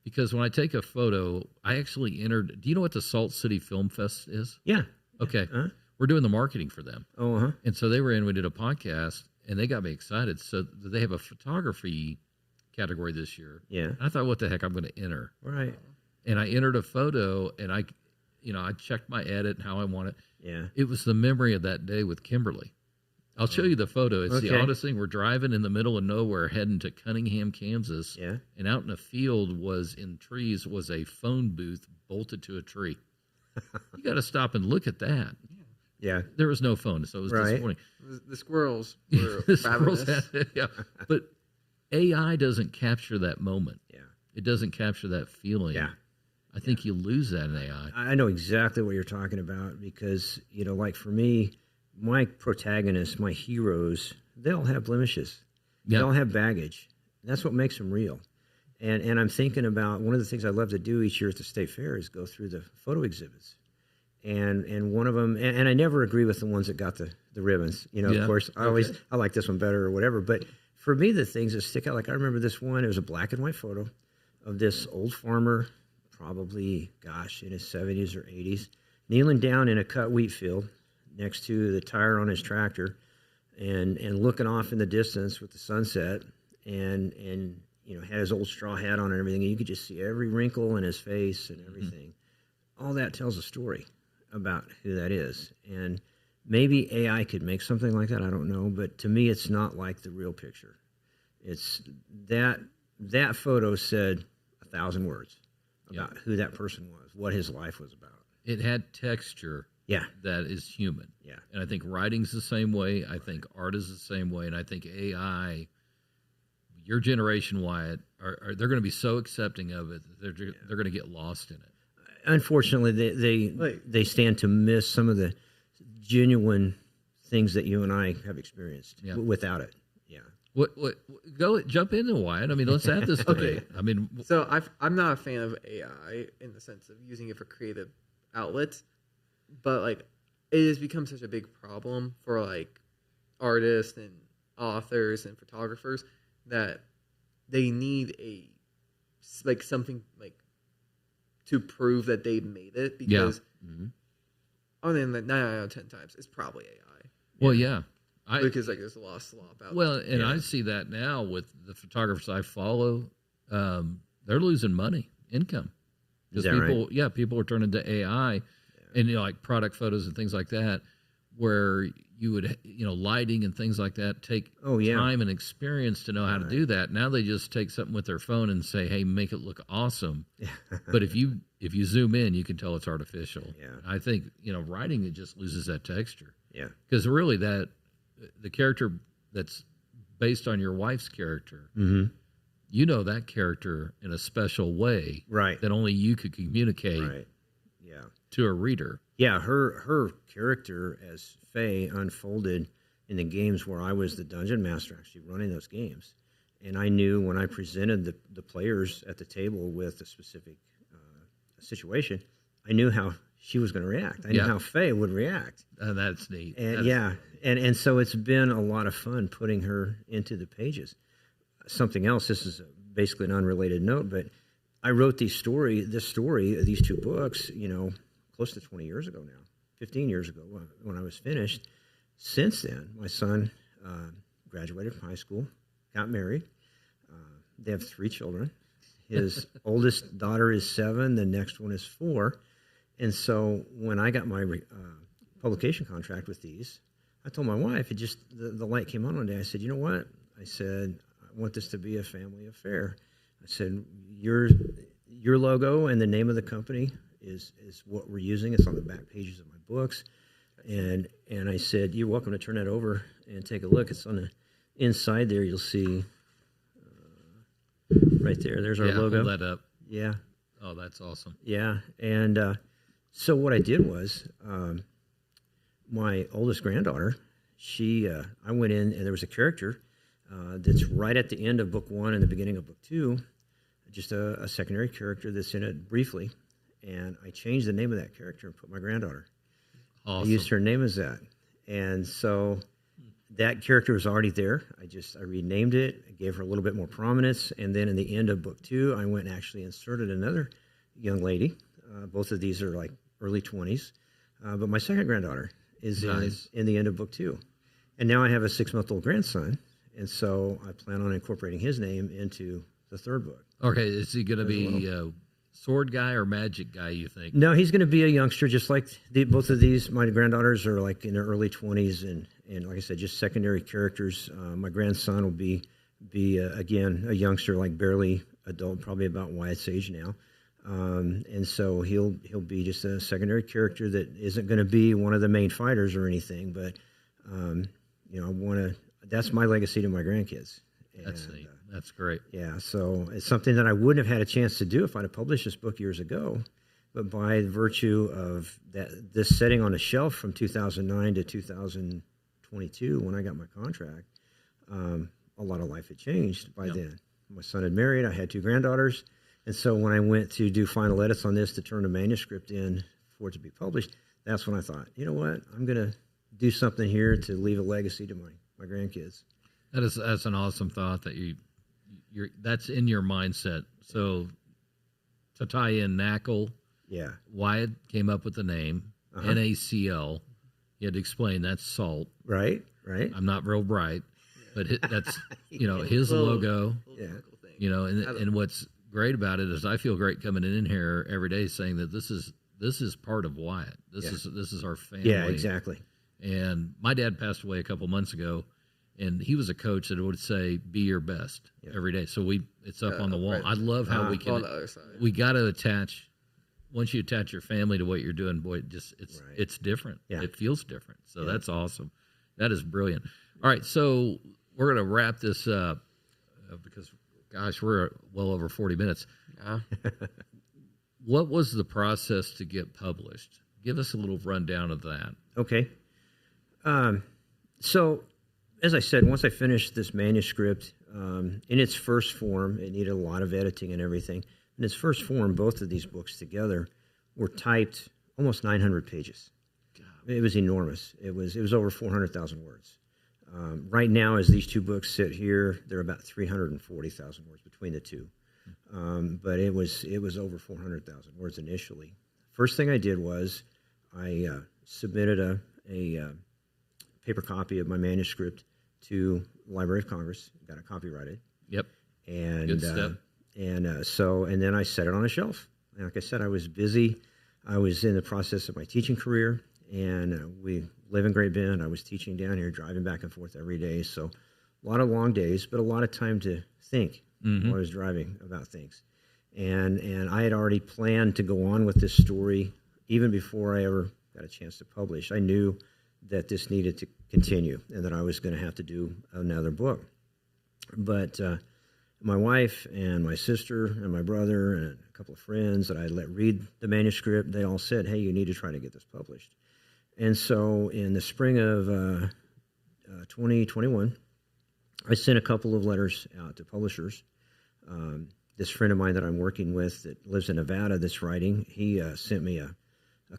Speaker 2: because when I take a photo, I actually entered. Do you know what the Salt City Film Fest is?
Speaker 1: Yeah.
Speaker 2: Okay. We're doing the marketing for them.
Speaker 1: Oh,
Speaker 2: And so they were in. We did a podcast, and they got me excited. So they have a photography category this year.
Speaker 1: Yeah.
Speaker 2: I thought, what the heck, I'm going to enter.
Speaker 1: Right.
Speaker 2: And I entered a photo, and I checked my edit and how I want it.
Speaker 1: Yeah.
Speaker 2: It was the memory of that day with Kimberly. I'll show you the photo. It's the oddest thing. We're driving in the middle of nowhere, heading to Cunningham, Kansas.
Speaker 1: Yeah. And
Speaker 2: out in a field in trees was a phone booth bolted to a tree. You got to stop and look at that.
Speaker 1: Yeah.
Speaker 2: There was no phone, so it was disappointing.
Speaker 3: The squirrels were
Speaker 2: The squirrels
Speaker 3: ravenous.
Speaker 2: yeah. But AI doesn't capture that moment.
Speaker 1: Yeah.
Speaker 2: It doesn't capture that feeling.
Speaker 1: Yeah.
Speaker 2: I think you lose that in AI.
Speaker 1: I know exactly what you're talking about because, like for me, my protagonists, my heroes, they all have blemishes. They all have baggage. That's what makes them real. And I'm thinking about one of the things I love to do each year at the State Fair is go through the photo exhibits. And one of them, and I never agree with the ones that got the ribbons. Of course, I like this one better or whatever. But for me, the things that stick out, like I remember this one, it was a black and white photo of this old farmer, probably, in his 70s or 80s, kneeling down in a cut wheat field next to the tire on his tractor and looking off in the distance with the sunset and had his old straw hat on and everything. And you could just see every wrinkle in his face and everything. All that tells a story about who that is. And maybe AI could make something like that. I don't know. But to me, it's not like the real picture. It's that photo said 1,000 words about who that person was, what his life was about.
Speaker 2: It had texture that is human.
Speaker 1: Yeah.
Speaker 2: And I think writing's the same way. I think art is the same way. And I think AI, your generation, Wyatt, they're going to be so accepting of it that they're going to get lost in it.
Speaker 1: Unfortunately, they stand to miss some of the genuine things that you and I have experienced without it. Yeah.
Speaker 2: What jump into Wyatt? I mean, let's add this debate. I mean,
Speaker 3: so I'm not a fan of AI in the sense of using it for creative outlets, but like it has become such a big problem for like artists and authors and photographers that they need something like to prove that they made it because other than that 9 out of 10 times it's probably AI.
Speaker 2: Well, yeah.
Speaker 3: Because like there's a lot of slop out
Speaker 2: there. And
Speaker 3: I
Speaker 2: see that now with the photographers I follow, they're losing money, income. Because people are turning to AI and like product photos and things like that, where you would lighting and things like that take time and experience to know how to do that. Now they just take something with their phone and say, "Hey, make it look awesome." But if you zoom in, you can tell it's artificial.
Speaker 1: Yeah.
Speaker 2: I think writing, it just loses that texture.
Speaker 1: Yeah.
Speaker 2: Because really the character that's based on your wife's character, that character in a special way, that only you could communicate to a reader.
Speaker 1: Yeah, her character as Faye unfolded in the games where I was the dungeon master actually running those games. And I knew when I presented the players at the table with a specific situation, I knew how she was going to react. I knew how Faye would react.
Speaker 2: That's neat.
Speaker 1: And and so it's been a lot of fun putting her into the pages. Something else, this is basically an unrelated note, but I wrote this story, these two books, close to 20 years ago now, 15 years ago when I was finished. Since then, my son graduated from high school, got married. They have 3 children. His oldest daughter is 7. The next one is 4. And so when I got my publication contract with these, I told my wife, the light came on one day. I said, you know what? I said, I want this to be a family affair. I said, your logo and the name of the company is what we're using. It's on the back pages of my books. And I said, you're welcome to turn that over and take a look. It's on the inside there. You'll see right there. There's our logo.
Speaker 2: Hold that up.
Speaker 1: Yeah.
Speaker 2: Oh, that's awesome.
Speaker 1: Yeah. And so what I did was my oldest granddaughter, I went in and there was a character that's right at the end of book 1 and the beginning of book 2, just a secondary character that's in it briefly. And I changed the name of that character and put my granddaughter.
Speaker 2: Awesome.
Speaker 1: I used her name as that. And so that character was already there. I renamed it, I gave her a little bit more prominence. And then in the end of book 2, I went and actually inserted another young lady. Both of these are like early 20s. But my second granddaughter is in the end of book 2. And now I have a 6-month-old grandson. And so I plan on incorporating his name into the 3rd book.
Speaker 2: Okay, is he going to be sword guy or magic guy, you think?
Speaker 1: No, he's going to be a youngster, just like both of these. My granddaughters are like in their early 20s, and like I said, just secondary characters. My grandson will be again, a youngster, like barely adult, probably about Wyatt's age now. And so he'll be just a secondary character that isn't going to be one of the main fighters or anything. But you know, I want to. That's my legacy to my grandkids.
Speaker 2: That's neat. That's great.
Speaker 1: Yeah, so it's something that I wouldn't have had a chance to do if I'd have published this book years ago. But by virtue of this setting on a shelf from 2009 to 2022, when I got my contract, a lot of life had changed by then. My son had married. I had 2 granddaughters. And so when I went to do final edits on this to turn the manuscript in for it to be published, that's when I thought, you know what, I'm going to do something here to leave a legacy to my grandkids.
Speaker 2: That's an awesome thought that that's in your mindset. So to tie in NaCl, Wyatt came up with the name NaCl. You had to explain that's salt.
Speaker 1: Right.
Speaker 2: I'm not real bright, but that's his logo. You know, and what's great about it is I feel great coming in here every day saying that this is part of Wyatt. This is our family.
Speaker 1: Yeah, exactly.
Speaker 2: And my dad passed away a couple months ago, and he was a coach that would say, "Be your best every day." So it's up on the wall. Right. I love how we can. On the other side. We got to attach. Once you attach your family to what you're doing, boy, it's different. Yeah. It feels different. So that's awesome. That is brilliant. All right, so we're going to wrap this up because, gosh, we're well over 40 minutes. What was the process to get published? Give us a little rundown of that.
Speaker 1: Okay. So, as I said, once I finished this manuscript, in its first form, it needed a lot of editing and everything. In its first form, both of these books together were typed almost 900 pages. God. It was enormous. It was over 400,000 words. Right now, as these 2 books sit here, they're about 340,000 words between the 2. But it was over 400,000 words initially. First thing I did was I submitted a paper copy of my manuscript to the Library of Congress. Got it copyrighted.
Speaker 2: Yep.
Speaker 1: And
Speaker 2: good step.
Speaker 1: And then I set it on a shelf. And like I said, I was busy. I was in the process of my teaching career, and we live in Great Bend. I was teaching down here, driving back and forth every day. So a lot of long days, but a lot of time to think while I was driving about things. And I had already planned to go on with this story even before I ever got a chance to publish. I knew that this needed to continue and that I was going to have to do another book. But my wife and my sister and my brother and a couple of friends that I let read the manuscript, they all said, hey, you need to try to get this published. And so in the spring of 2021, I sent a couple of letters out to publishers. This friend of mine that I'm working with that lives in Nevada that's writing, he sent me a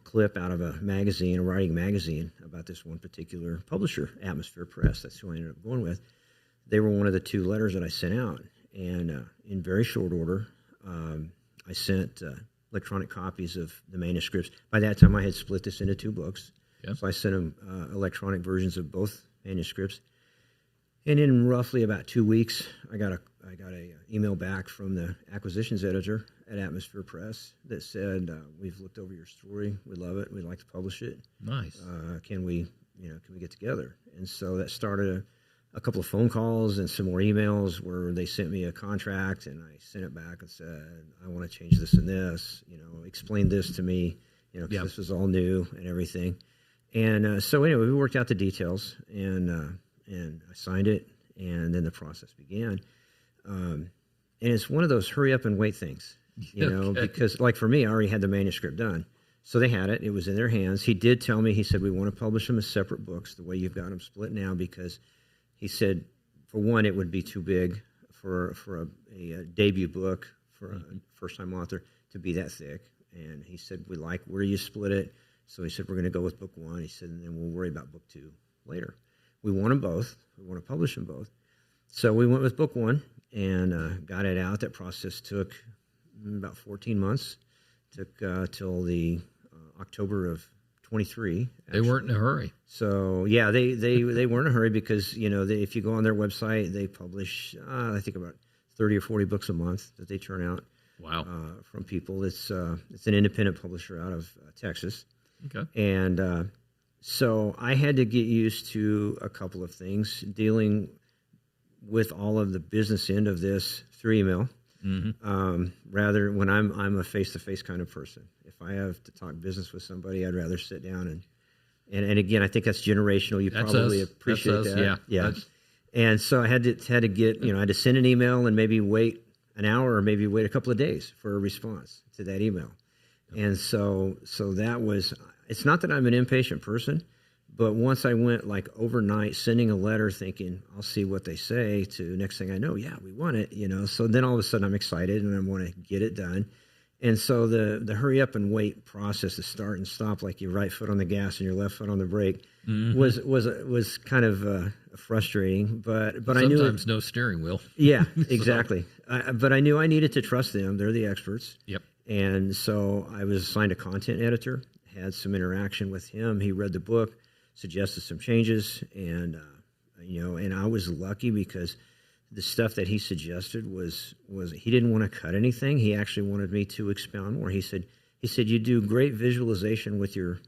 Speaker 1: clip out of a magazine, a writing magazine, about this one particular publisher, Atmosphere Press. That's who I ended up going with. They were one of the 2 letters that I sent out. And in very short order, I sent electronic copies of the manuscripts. By that time, I had split this into 2 books. Yep. So I sent them electronic versions of both manuscripts. And in roughly about 2 weeks, I got a email back from the acquisitions editor at Atmosphere Press that said, "We've looked over your story. We love it. We'd like to publish it.
Speaker 2: Nice.
Speaker 1: Can we get together?" And so that started a couple of phone calls and some more emails where they sent me a contract, and I sent it back and said, "I want to change this and this. Explain this to me. Because this was all new and everything." And so anyway, we worked out the details, and I signed it, and then the process began. And it's one of those hurry up and wait things, because like for me, I already had the manuscript done. So they had it. It was in their hands. He did tell me, he said, "We want to publish them as separate books the way you've got them split now," because he said, for one, it would be too big for a debut book for a first-time author to be that thick. And he said, "We like where you split it." So he said, "We're going to go with book 1. He said, "And then we'll worry about book 2 later." We want them both. We want to publish them both. So we went with book 1 and got it out. That process took about 14 months. Took till the October of 23.
Speaker 2: They weren't in a hurry.
Speaker 1: So yeah, they weren't in a hurry because if you go on their website, they publish I think about 30 or 40 books a month that they turn out.
Speaker 2: Wow.
Speaker 1: From people. It's an independent publisher out of Texas.
Speaker 2: Okay.
Speaker 1: And so I had to get used to a couple of things, dealing with all of the business end of this through email. Rather, when I'm a face-to-face kind of person. If I have to talk business with somebody, I'd rather sit down and again, I think that's generational. You probably appreciate that. Yeah. And so I had to get, I had to send an email and maybe wait an hour or maybe wait a couple of days for a response to that email. And so that was, it's not that I'm an impatient person, but once I went like overnight sending a letter thinking I'll see what they say to next thing I know, yeah, we want it, so then all of a sudden I'm excited and I want to get it done. And so the hurry up and wait process, to start and stop, like your right foot on the gas and your left foot on the brake, was kind of frustrating. But I knew
Speaker 2: sometimes no steering wheel.
Speaker 1: Yeah, exactly. But I knew I needed to trust them; they're the experts.
Speaker 2: Yep.
Speaker 1: And so I was assigned a content editor. Had some interaction with him. He read the book, suggested some changes, and and I was lucky because the stuff that he suggested was he didn't want to cut anything. He actually wanted me to expound more. He said you do great visualization with your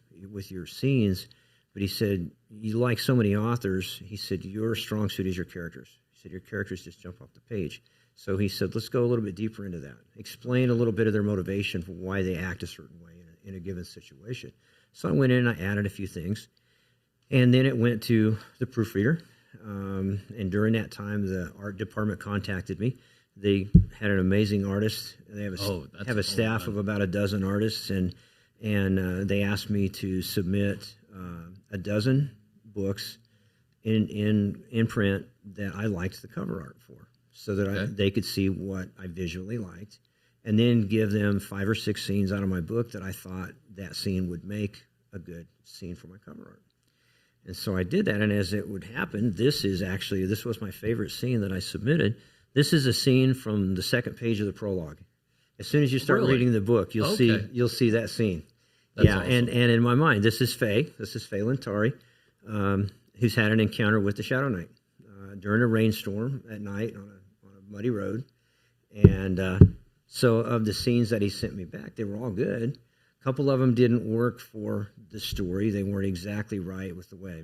Speaker 1: scenes, but he said you like so many authors. He said your strong suit is your characters. He said your characters just jump off the page. So he said let's go a little bit deeper into that. Explain a little bit of their motivation for why they act a certain way in a given situation. So I went in and I added a few things, and then it went to the proofreader. And during that time, the art department contacted me. They had an amazing artist. They have a staff of about a dozen artists, and they asked me to submit a dozen books in print that I liked the cover art for, so that they could see what I visually liked, and then give them 5 or 6 scenes out of my book that I thought that scene would make a good scene for my cover art. And so I did that, and as it would happen, this was my favorite scene that I submitted. This is a scene from the second page of the prologue. As soon as you start reading the book, you'll see that scene. That's awesome. And in my mind, this is Faye Lentari, who's had an encounter with the Shadow Knight during a rainstorm at night on a muddy road. And so of the scenes that he sent me back, they were all good. A couple of them didn't work for the story. They weren't exactly right with the way I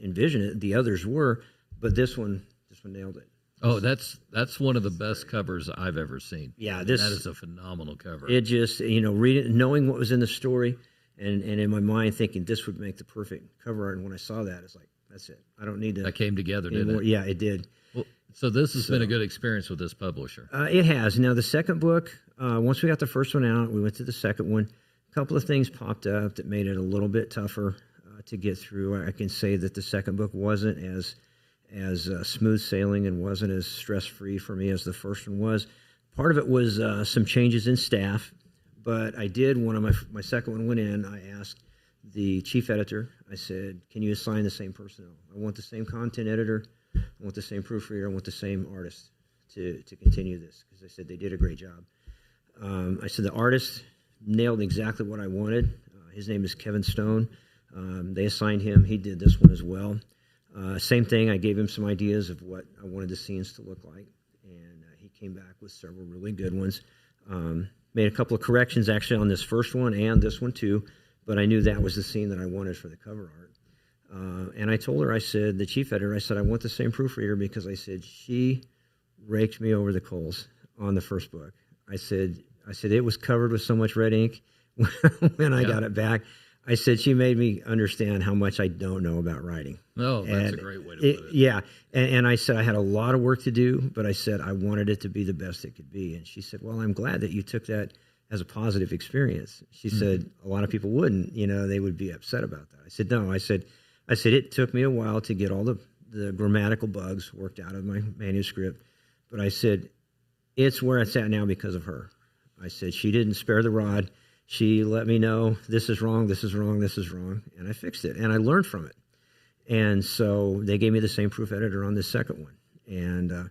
Speaker 1: envisioned it. The others were, but this one nailed it.
Speaker 2: Oh, that's one of the best covers I've ever seen.
Speaker 1: Yeah,
Speaker 2: that is a phenomenal cover.
Speaker 1: It just, reading, knowing what was in the story, and in my mind thinking this would make the perfect cover art. And when I saw that, it's like, that's it. I don't need to.
Speaker 2: That came together, didn't it?
Speaker 1: Yeah, it did.
Speaker 2: Well, so this has been a good experience with this publisher.
Speaker 1: It has. Now the second book, once we got the first one out, we went to the second one. A couple of things popped up that made it a little bit tougher to get through. I can say that the second book wasn't as smooth sailing and wasn't as stress-free for me as the first one was. Part of it was some changes in staff, but I did, when my second one went in, I asked the chief editor, I said, can you assign the same personnel? I want the same content editor, I want the same proofreader, I want the same artist to continue this, because I said they did a great job. I said the artist nailed exactly what I wanted. His name is Kevin Stone. They assigned him. He did this one as well. Same thing. I gave him some ideas of what I wanted the scenes to look like, and he came back with several really good ones. Made a couple of corrections actually on this first one and this one too, but I knew that was the scene that I wanted for the cover art. And I told her, I said, the chief editor, I said, I want the same proofreader, because I said she raked me over the coals on the first book. I said it was covered with so much red ink when I got it back. I said she made me understand how much I don't know about writing.
Speaker 2: Oh, that's a great way to put it.
Speaker 1: Yeah, and I said I had a lot of work to do, but I said I wanted it to be the best it could be. And she said, well, I'm glad that you took that as a positive experience. She said a lot of people wouldn't, they would be upset about that. I said, no, I said it took me a while to get all the grammatical bugs worked out of my manuscript, but I said it's where it's at now because of her. I said she didn't spare the rod. She let me know this is wrong, this is wrong, this is wrong, and I fixed it, and I learned from it. And so they gave me the same proof editor on this second one, and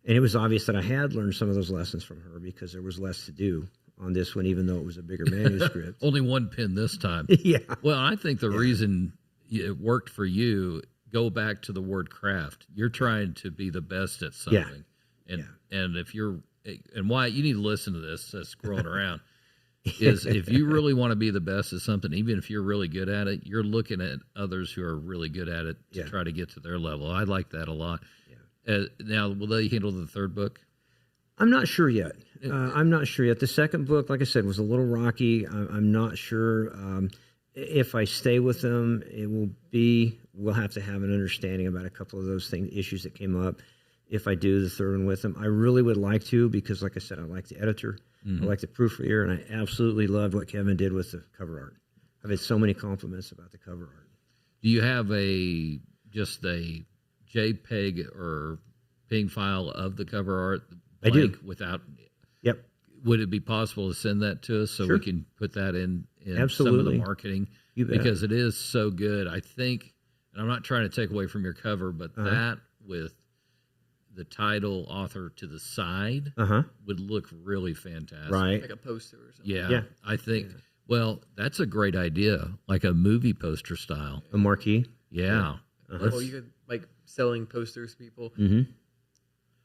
Speaker 1: it was obvious that I had learned some of those lessons from her, because there was less to do on this one, even though it was a bigger manuscript.
Speaker 2: Only one pen this time.
Speaker 1: Yeah.
Speaker 2: Well, I think the reason it worked for you, go back to the word craft. You're trying to be the best at something, and if you're, and why you need to listen to this scrolling around. Is if you really want to be the best at something, even if you're really good at it, you're looking at others who are really good at it to try to get to their level. I like that a lot. Yeah. Now, will they handle the third book?
Speaker 1: I'm not sure yet. I'm not sure yet. The second book, like I said, was a little rocky. I'm not sure if I stay with them. We'll have to have an understanding about a couple of those issues that came up. If I do the third one with them, I really would like to, because like I said, I like the editor, I like the proofreader, and I absolutely loved what Kevin did with the cover art. I've had so many compliments about the cover art.
Speaker 2: Do you have just a JPEG or PNG file of the cover art?
Speaker 1: I do.
Speaker 2: Without.
Speaker 1: Yep.
Speaker 2: Would it be possible to send that to us so
Speaker 1: Sure.
Speaker 2: we can put that in
Speaker 1: Absolutely.
Speaker 2: some of the marketing?
Speaker 1: You bet.
Speaker 2: Because it is so good. I think, and I'm not trying to take away from your cover, but that with the title author to the side would look really fantastic.
Speaker 1: Right.
Speaker 3: Like a poster or something.
Speaker 2: Yeah. I think, well, that's a great idea. Like a movie poster style.
Speaker 1: A marquee.
Speaker 2: Yeah.
Speaker 3: Well, you could like selling posters to people.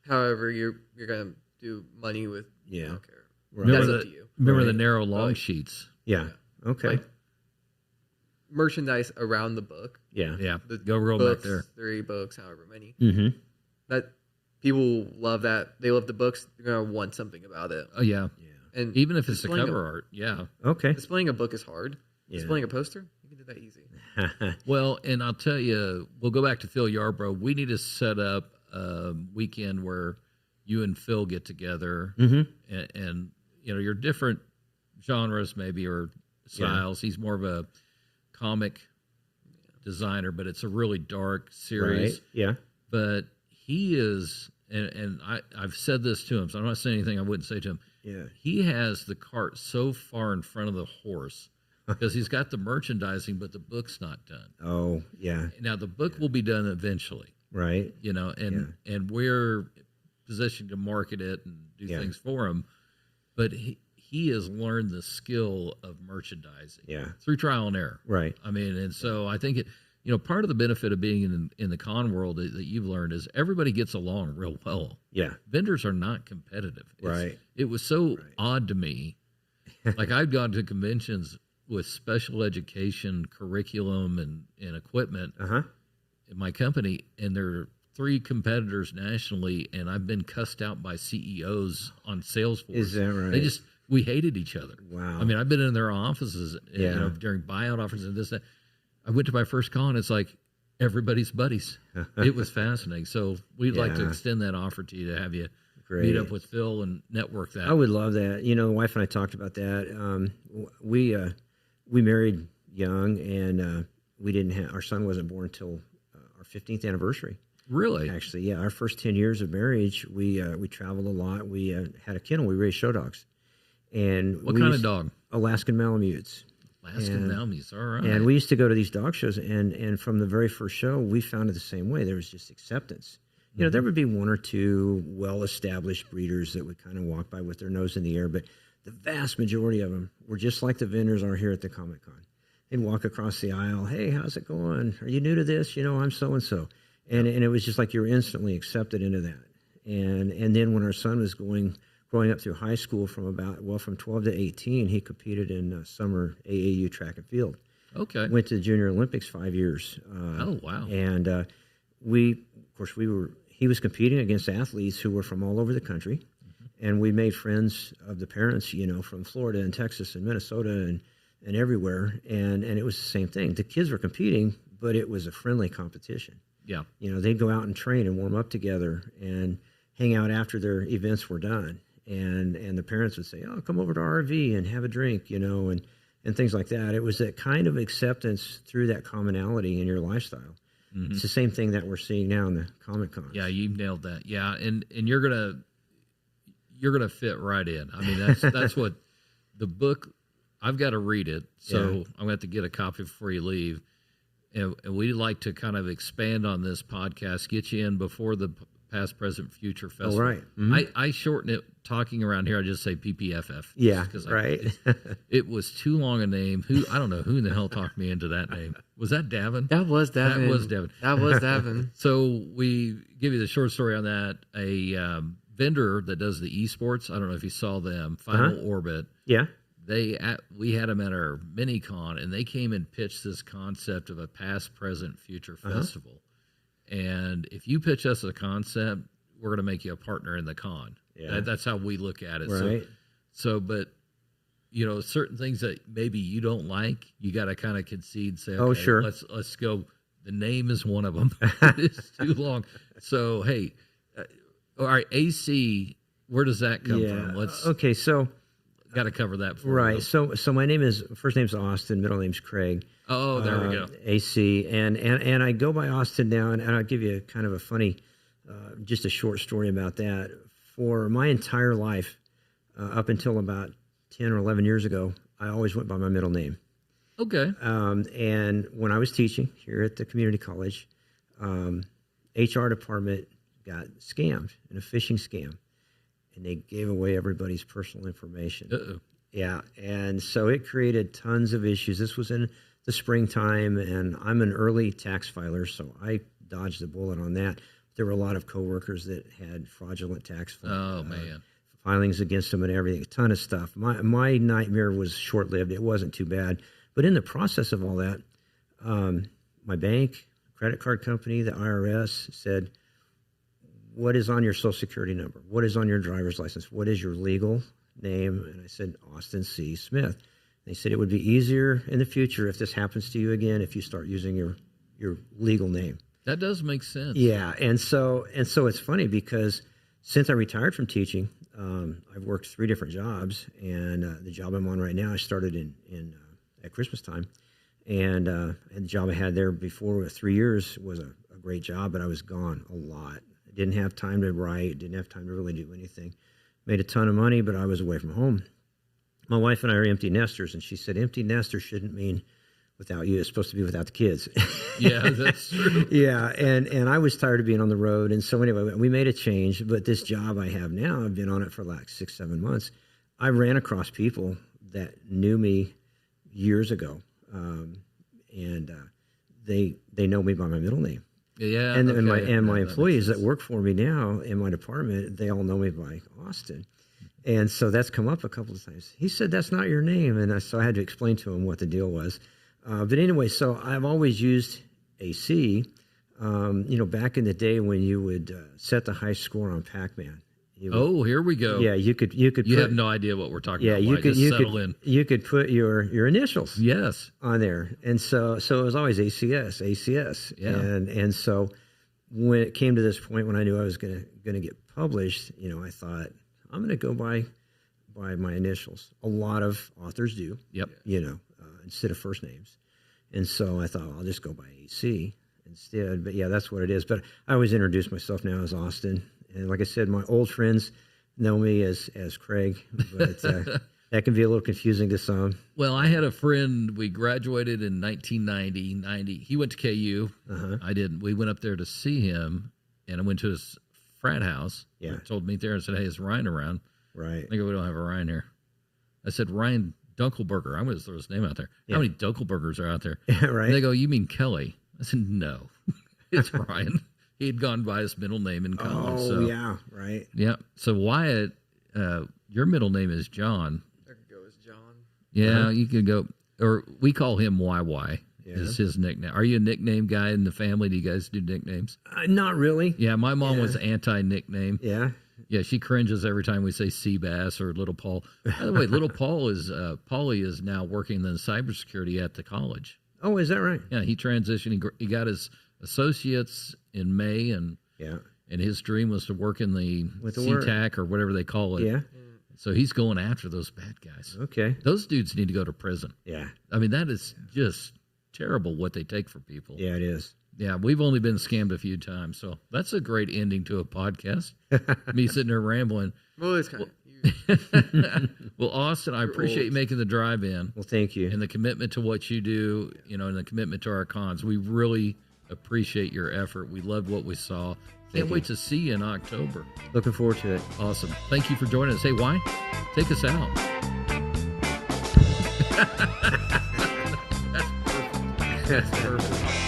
Speaker 3: However, you're gonna do money with.
Speaker 1: Yeah.
Speaker 3: I don't care.
Speaker 1: Right.
Speaker 3: That's up to you.
Speaker 2: Remember the narrow long sheets?
Speaker 1: Yeah. Okay.
Speaker 3: Like, merchandise around the book.
Speaker 1: Yeah.
Speaker 2: Yeah.
Speaker 3: The
Speaker 2: Go roll
Speaker 3: books,
Speaker 2: back there.
Speaker 3: 3 books, however many.
Speaker 1: Mm-hmm.
Speaker 3: That people love that. They love the books. They're gonna want something about it.
Speaker 2: Oh, yeah.
Speaker 3: And
Speaker 2: Even if it's the
Speaker 3: displaying
Speaker 2: cover art. Yeah.
Speaker 1: Okay.
Speaker 3: displaying a book is hard.
Speaker 1: Yeah.
Speaker 3: Displaying a poster, you can do that easy.
Speaker 2: Well, and I'll tell you, we'll go back to Phil Yarbrough. We need to set up a weekend where you and Phil get together, and your different genres maybe or styles. He's more of a comic designer, but it's a really dark series.
Speaker 1: Right. Yeah.
Speaker 2: But he is, and I've said this to him, so I'm not saying anything I wouldn't say to him.
Speaker 1: Yeah.
Speaker 2: He has the cart so far in front of the horse because he's got the merchandising, but the book's not done.
Speaker 1: Oh, yeah.
Speaker 2: Now the book will be done eventually,
Speaker 1: Right.
Speaker 2: and we're positioned to market it and do things for him. But he has learned the skill of merchandising through trial and error.
Speaker 1: Right.
Speaker 2: I mean, and so I think part of the benefit of being in the con world that you've learned is everybody gets along real well.
Speaker 1: Yeah.
Speaker 2: Vendors are not competitive.
Speaker 1: Right.
Speaker 2: It was so odd to me. Like I'd gone to conventions with special education curriculum and equipment in my company, and there are 3 competitors nationally, and I've been cussed out by CEOs on Salesforce.
Speaker 1: Is that right?
Speaker 2: We hated each other.
Speaker 1: Wow.
Speaker 2: I mean, I've been in their offices during buyout offers and this, that. I went to my first con. It's like everybody's buddies. It was fascinating. So we'd like to extend that offer to you to have you meet up with Phil and network that.
Speaker 1: I would love that. The wife and I talked about that. We married young, and we didn't have, our son wasn't born until our 15th anniversary.
Speaker 2: Really?
Speaker 1: Actually, yeah. Our first 10 years of marriage, we traveled a lot. We had a kennel. We raised show dogs. And
Speaker 2: what kind of dog?
Speaker 1: Alaskan Malamutes.
Speaker 2: Alaskan Malamutes, all right.
Speaker 1: And we used to go to these dog shows, and from the very first show, we found it the same way. There was just acceptance. There would be 1 or 2 well-established breeders that would kind of walk by with their nose in the air, but the vast majority of them were just like the vendors are here at the Comic-Con. They'd walk across the aisle, hey, how's it going? Are you new to this? I'm so-and-so. And it was just like you were instantly accepted into that. And then when our son was growing up through high school from 12 to 18, he competed in summer AAU track and field.
Speaker 2: Okay.
Speaker 1: Went to the Junior Olympics 5 years.
Speaker 2: Oh, wow.
Speaker 1: And he was competing against athletes who were from all over the country. And we made friends of the parents, from Florida and Texas and Minnesota and everywhere. And it was the same thing. The kids were competing, but it was a friendly competition.
Speaker 2: Yeah.
Speaker 1: They'd go out and train and warm up together and hang out after their events were done. And the parents would say, oh, come over to our RV and have a drink, and things like that. It was that kind of acceptance through that commonality in your lifestyle. It's the same thing that we're seeing now in the Comic-Con.
Speaker 2: Yeah, you nailed that. Yeah, and you're gonna fit right in. I mean, that's what the book. I've got to read it, so I'm gonna have to get a copy before you leave. And we'd like to kind of expand on this podcast, get you in before the Past, Present, Future Festival.
Speaker 1: Oh, right.
Speaker 2: I shorten it. Talking around here, I just say PPFF.
Speaker 1: Yeah, right.
Speaker 2: It was too long a name. I don't know who in the hell talked me into that name. Was that Davin?
Speaker 3: That was Davin. That was Davin.
Speaker 2: So we give you the short story on that. A vendor that does the esports. I don't know if you saw them. Final Orbit.
Speaker 1: Yeah.
Speaker 2: We had them at our mini con, and they came and pitched this concept of a past, present, future festival. And if you pitch us a concept, we're going to make you a partner in the con.
Speaker 1: Yeah.
Speaker 2: That's how we look at it.
Speaker 1: Right.
Speaker 2: So, but certain things that maybe you don't like, you got to kind of concede. Say, okay,
Speaker 1: sure.
Speaker 2: Let's go. The name is one of them. It's too long. So, hey, all right, AC. Where does that come from?
Speaker 1: Okay, so
Speaker 2: got to cover that.
Speaker 1: Right. So my first name's Austin, middle name's Craig.
Speaker 2: Oh, there we go.
Speaker 1: AC, and I go by Austin now, and I'll give you kind of a funny, just a short story about that. For my entire life, up until about 10 or 11 years ago, I always went by my middle name.
Speaker 2: Okay.
Speaker 1: And when I was teaching here at the community college, HR department got scammed in a phishing scam, and they gave away everybody's personal information.
Speaker 2: Uh-oh.
Speaker 1: Yeah, and so it created tons of issues. This was in the springtime, and I'm an early tax filer, so I dodged the bullet on that. There were a lot of coworkers that had fraudulent tax filings against them and everything, a ton of stuff. My nightmare was short-lived. It wasn't too bad. But in the process of all that, my bank, credit card company, the IRS said, what is on your Social Security number? What is on your driver's license? What is your legal name? And I said, Austin C. Smith. They said it would be easier in the future if this happens to you again if you start using your legal name.
Speaker 2: That does make sense.
Speaker 1: Yeah, and so it's funny because since I retired from teaching, I've worked 3 different jobs, and the job I'm on right now I started in at Christmas time, and the job I had there before 3 years was a great job, but I was gone a lot. I didn't have time to write, didn't have time to really do anything. Made a ton of money, but I was away from home. My wife and I are empty nesters, and she said empty nester shouldn't mean without you. It's supposed to be without the kids.
Speaker 2: Yeah, that's true.
Speaker 1: Yeah, and I was tired of being on the road, and so anyway, we made a change. But this job I have now, I've been on it for like 6-7 months. I ran across people that knew me years ago, and they know me by my middle name.
Speaker 2: Yeah,
Speaker 1: and my employees that work for me now in my department, they all know me by Austin. And so that's come up a couple of times. He said, that's not your name. And so I had to explain to him what the deal was. But anyway, so I've always used AC. Back in the day when you would set the high score on Pac-Man.
Speaker 2: Here we go.
Speaker 1: Yeah, you could. You
Speaker 2: have no idea what we're talking about.
Speaker 1: You could put your initials.
Speaker 2: Yes.
Speaker 1: On there, and so it was always ACS.
Speaker 2: Yeah.
Speaker 1: And so when it came to this point when I knew I was gonna get published, I thought I'm gonna go by my initials. A lot of authors do.
Speaker 2: Yep.
Speaker 1: Instead of first names, and so I thought I'll just go by AC instead. But yeah, that's what it is. But I always introduce myself now as Austin. And like I said, my old friends know me as Craig, but that can be a little confusing to some.
Speaker 2: Well, I had a friend, we graduated in 1990. He went to KU.
Speaker 1: Uh-huh.
Speaker 2: I didn't. We went up there to see him, and I went to his frat house.
Speaker 1: Yeah.
Speaker 2: I told me there and said, hey, is Ryan around?
Speaker 1: Right.
Speaker 2: I think we don't have a Ryan here. I said, Ryan Dunkelberger. I'm going to throw his name out there.
Speaker 1: Yeah.
Speaker 2: How many Dunkelbergers are out there?
Speaker 1: Right.
Speaker 2: And they go, you mean Kelly? I said, no, it's Ryan. He had gone by his middle name in college.
Speaker 1: Oh,
Speaker 2: so.
Speaker 1: yeah, right.
Speaker 2: Yeah. So Wyatt, your middle name is John.
Speaker 3: I could go as John.
Speaker 2: Yeah, you could go, or we call him YY.
Speaker 1: Yeah.
Speaker 2: Is his nickname. Are you a nickname guy in the family? Do you guys do nicknames?
Speaker 1: Not really.
Speaker 2: Yeah, my mom was anti-nickname.
Speaker 1: Yeah.
Speaker 2: Yeah, she cringes every time we say Seabass or Little Paul. By the way, Little Paul is, Paulie is now working in cybersecurity at the college.
Speaker 1: Oh, is that right?
Speaker 2: Yeah, he transitioned. He got his associates in May, and his dream was to work in the CTAC or whatever they call it.
Speaker 1: Yeah.
Speaker 2: So he's going after those bad guys.
Speaker 1: Okay.
Speaker 2: Those dudes need to go to prison.
Speaker 1: Yeah.
Speaker 2: I mean, that is just terrible what they take for people.
Speaker 1: Yeah, it is.
Speaker 2: Yeah, we've only been scammed a few times, so that's a great ending to a podcast. Me sitting there rambling.
Speaker 3: Well, it's kind of...
Speaker 2: Well, Austin, I appreciate you making the drive in.
Speaker 1: Well, thank you.
Speaker 2: And the commitment to what you do, and the commitment to our cons. We really appreciate your effort. We loved what we saw. Can't wait to see you in October.
Speaker 1: Looking forward to it.
Speaker 2: Awesome. Thank you for joining us. Hey, why? Take us out.
Speaker 3: That's perfect. That's perfect.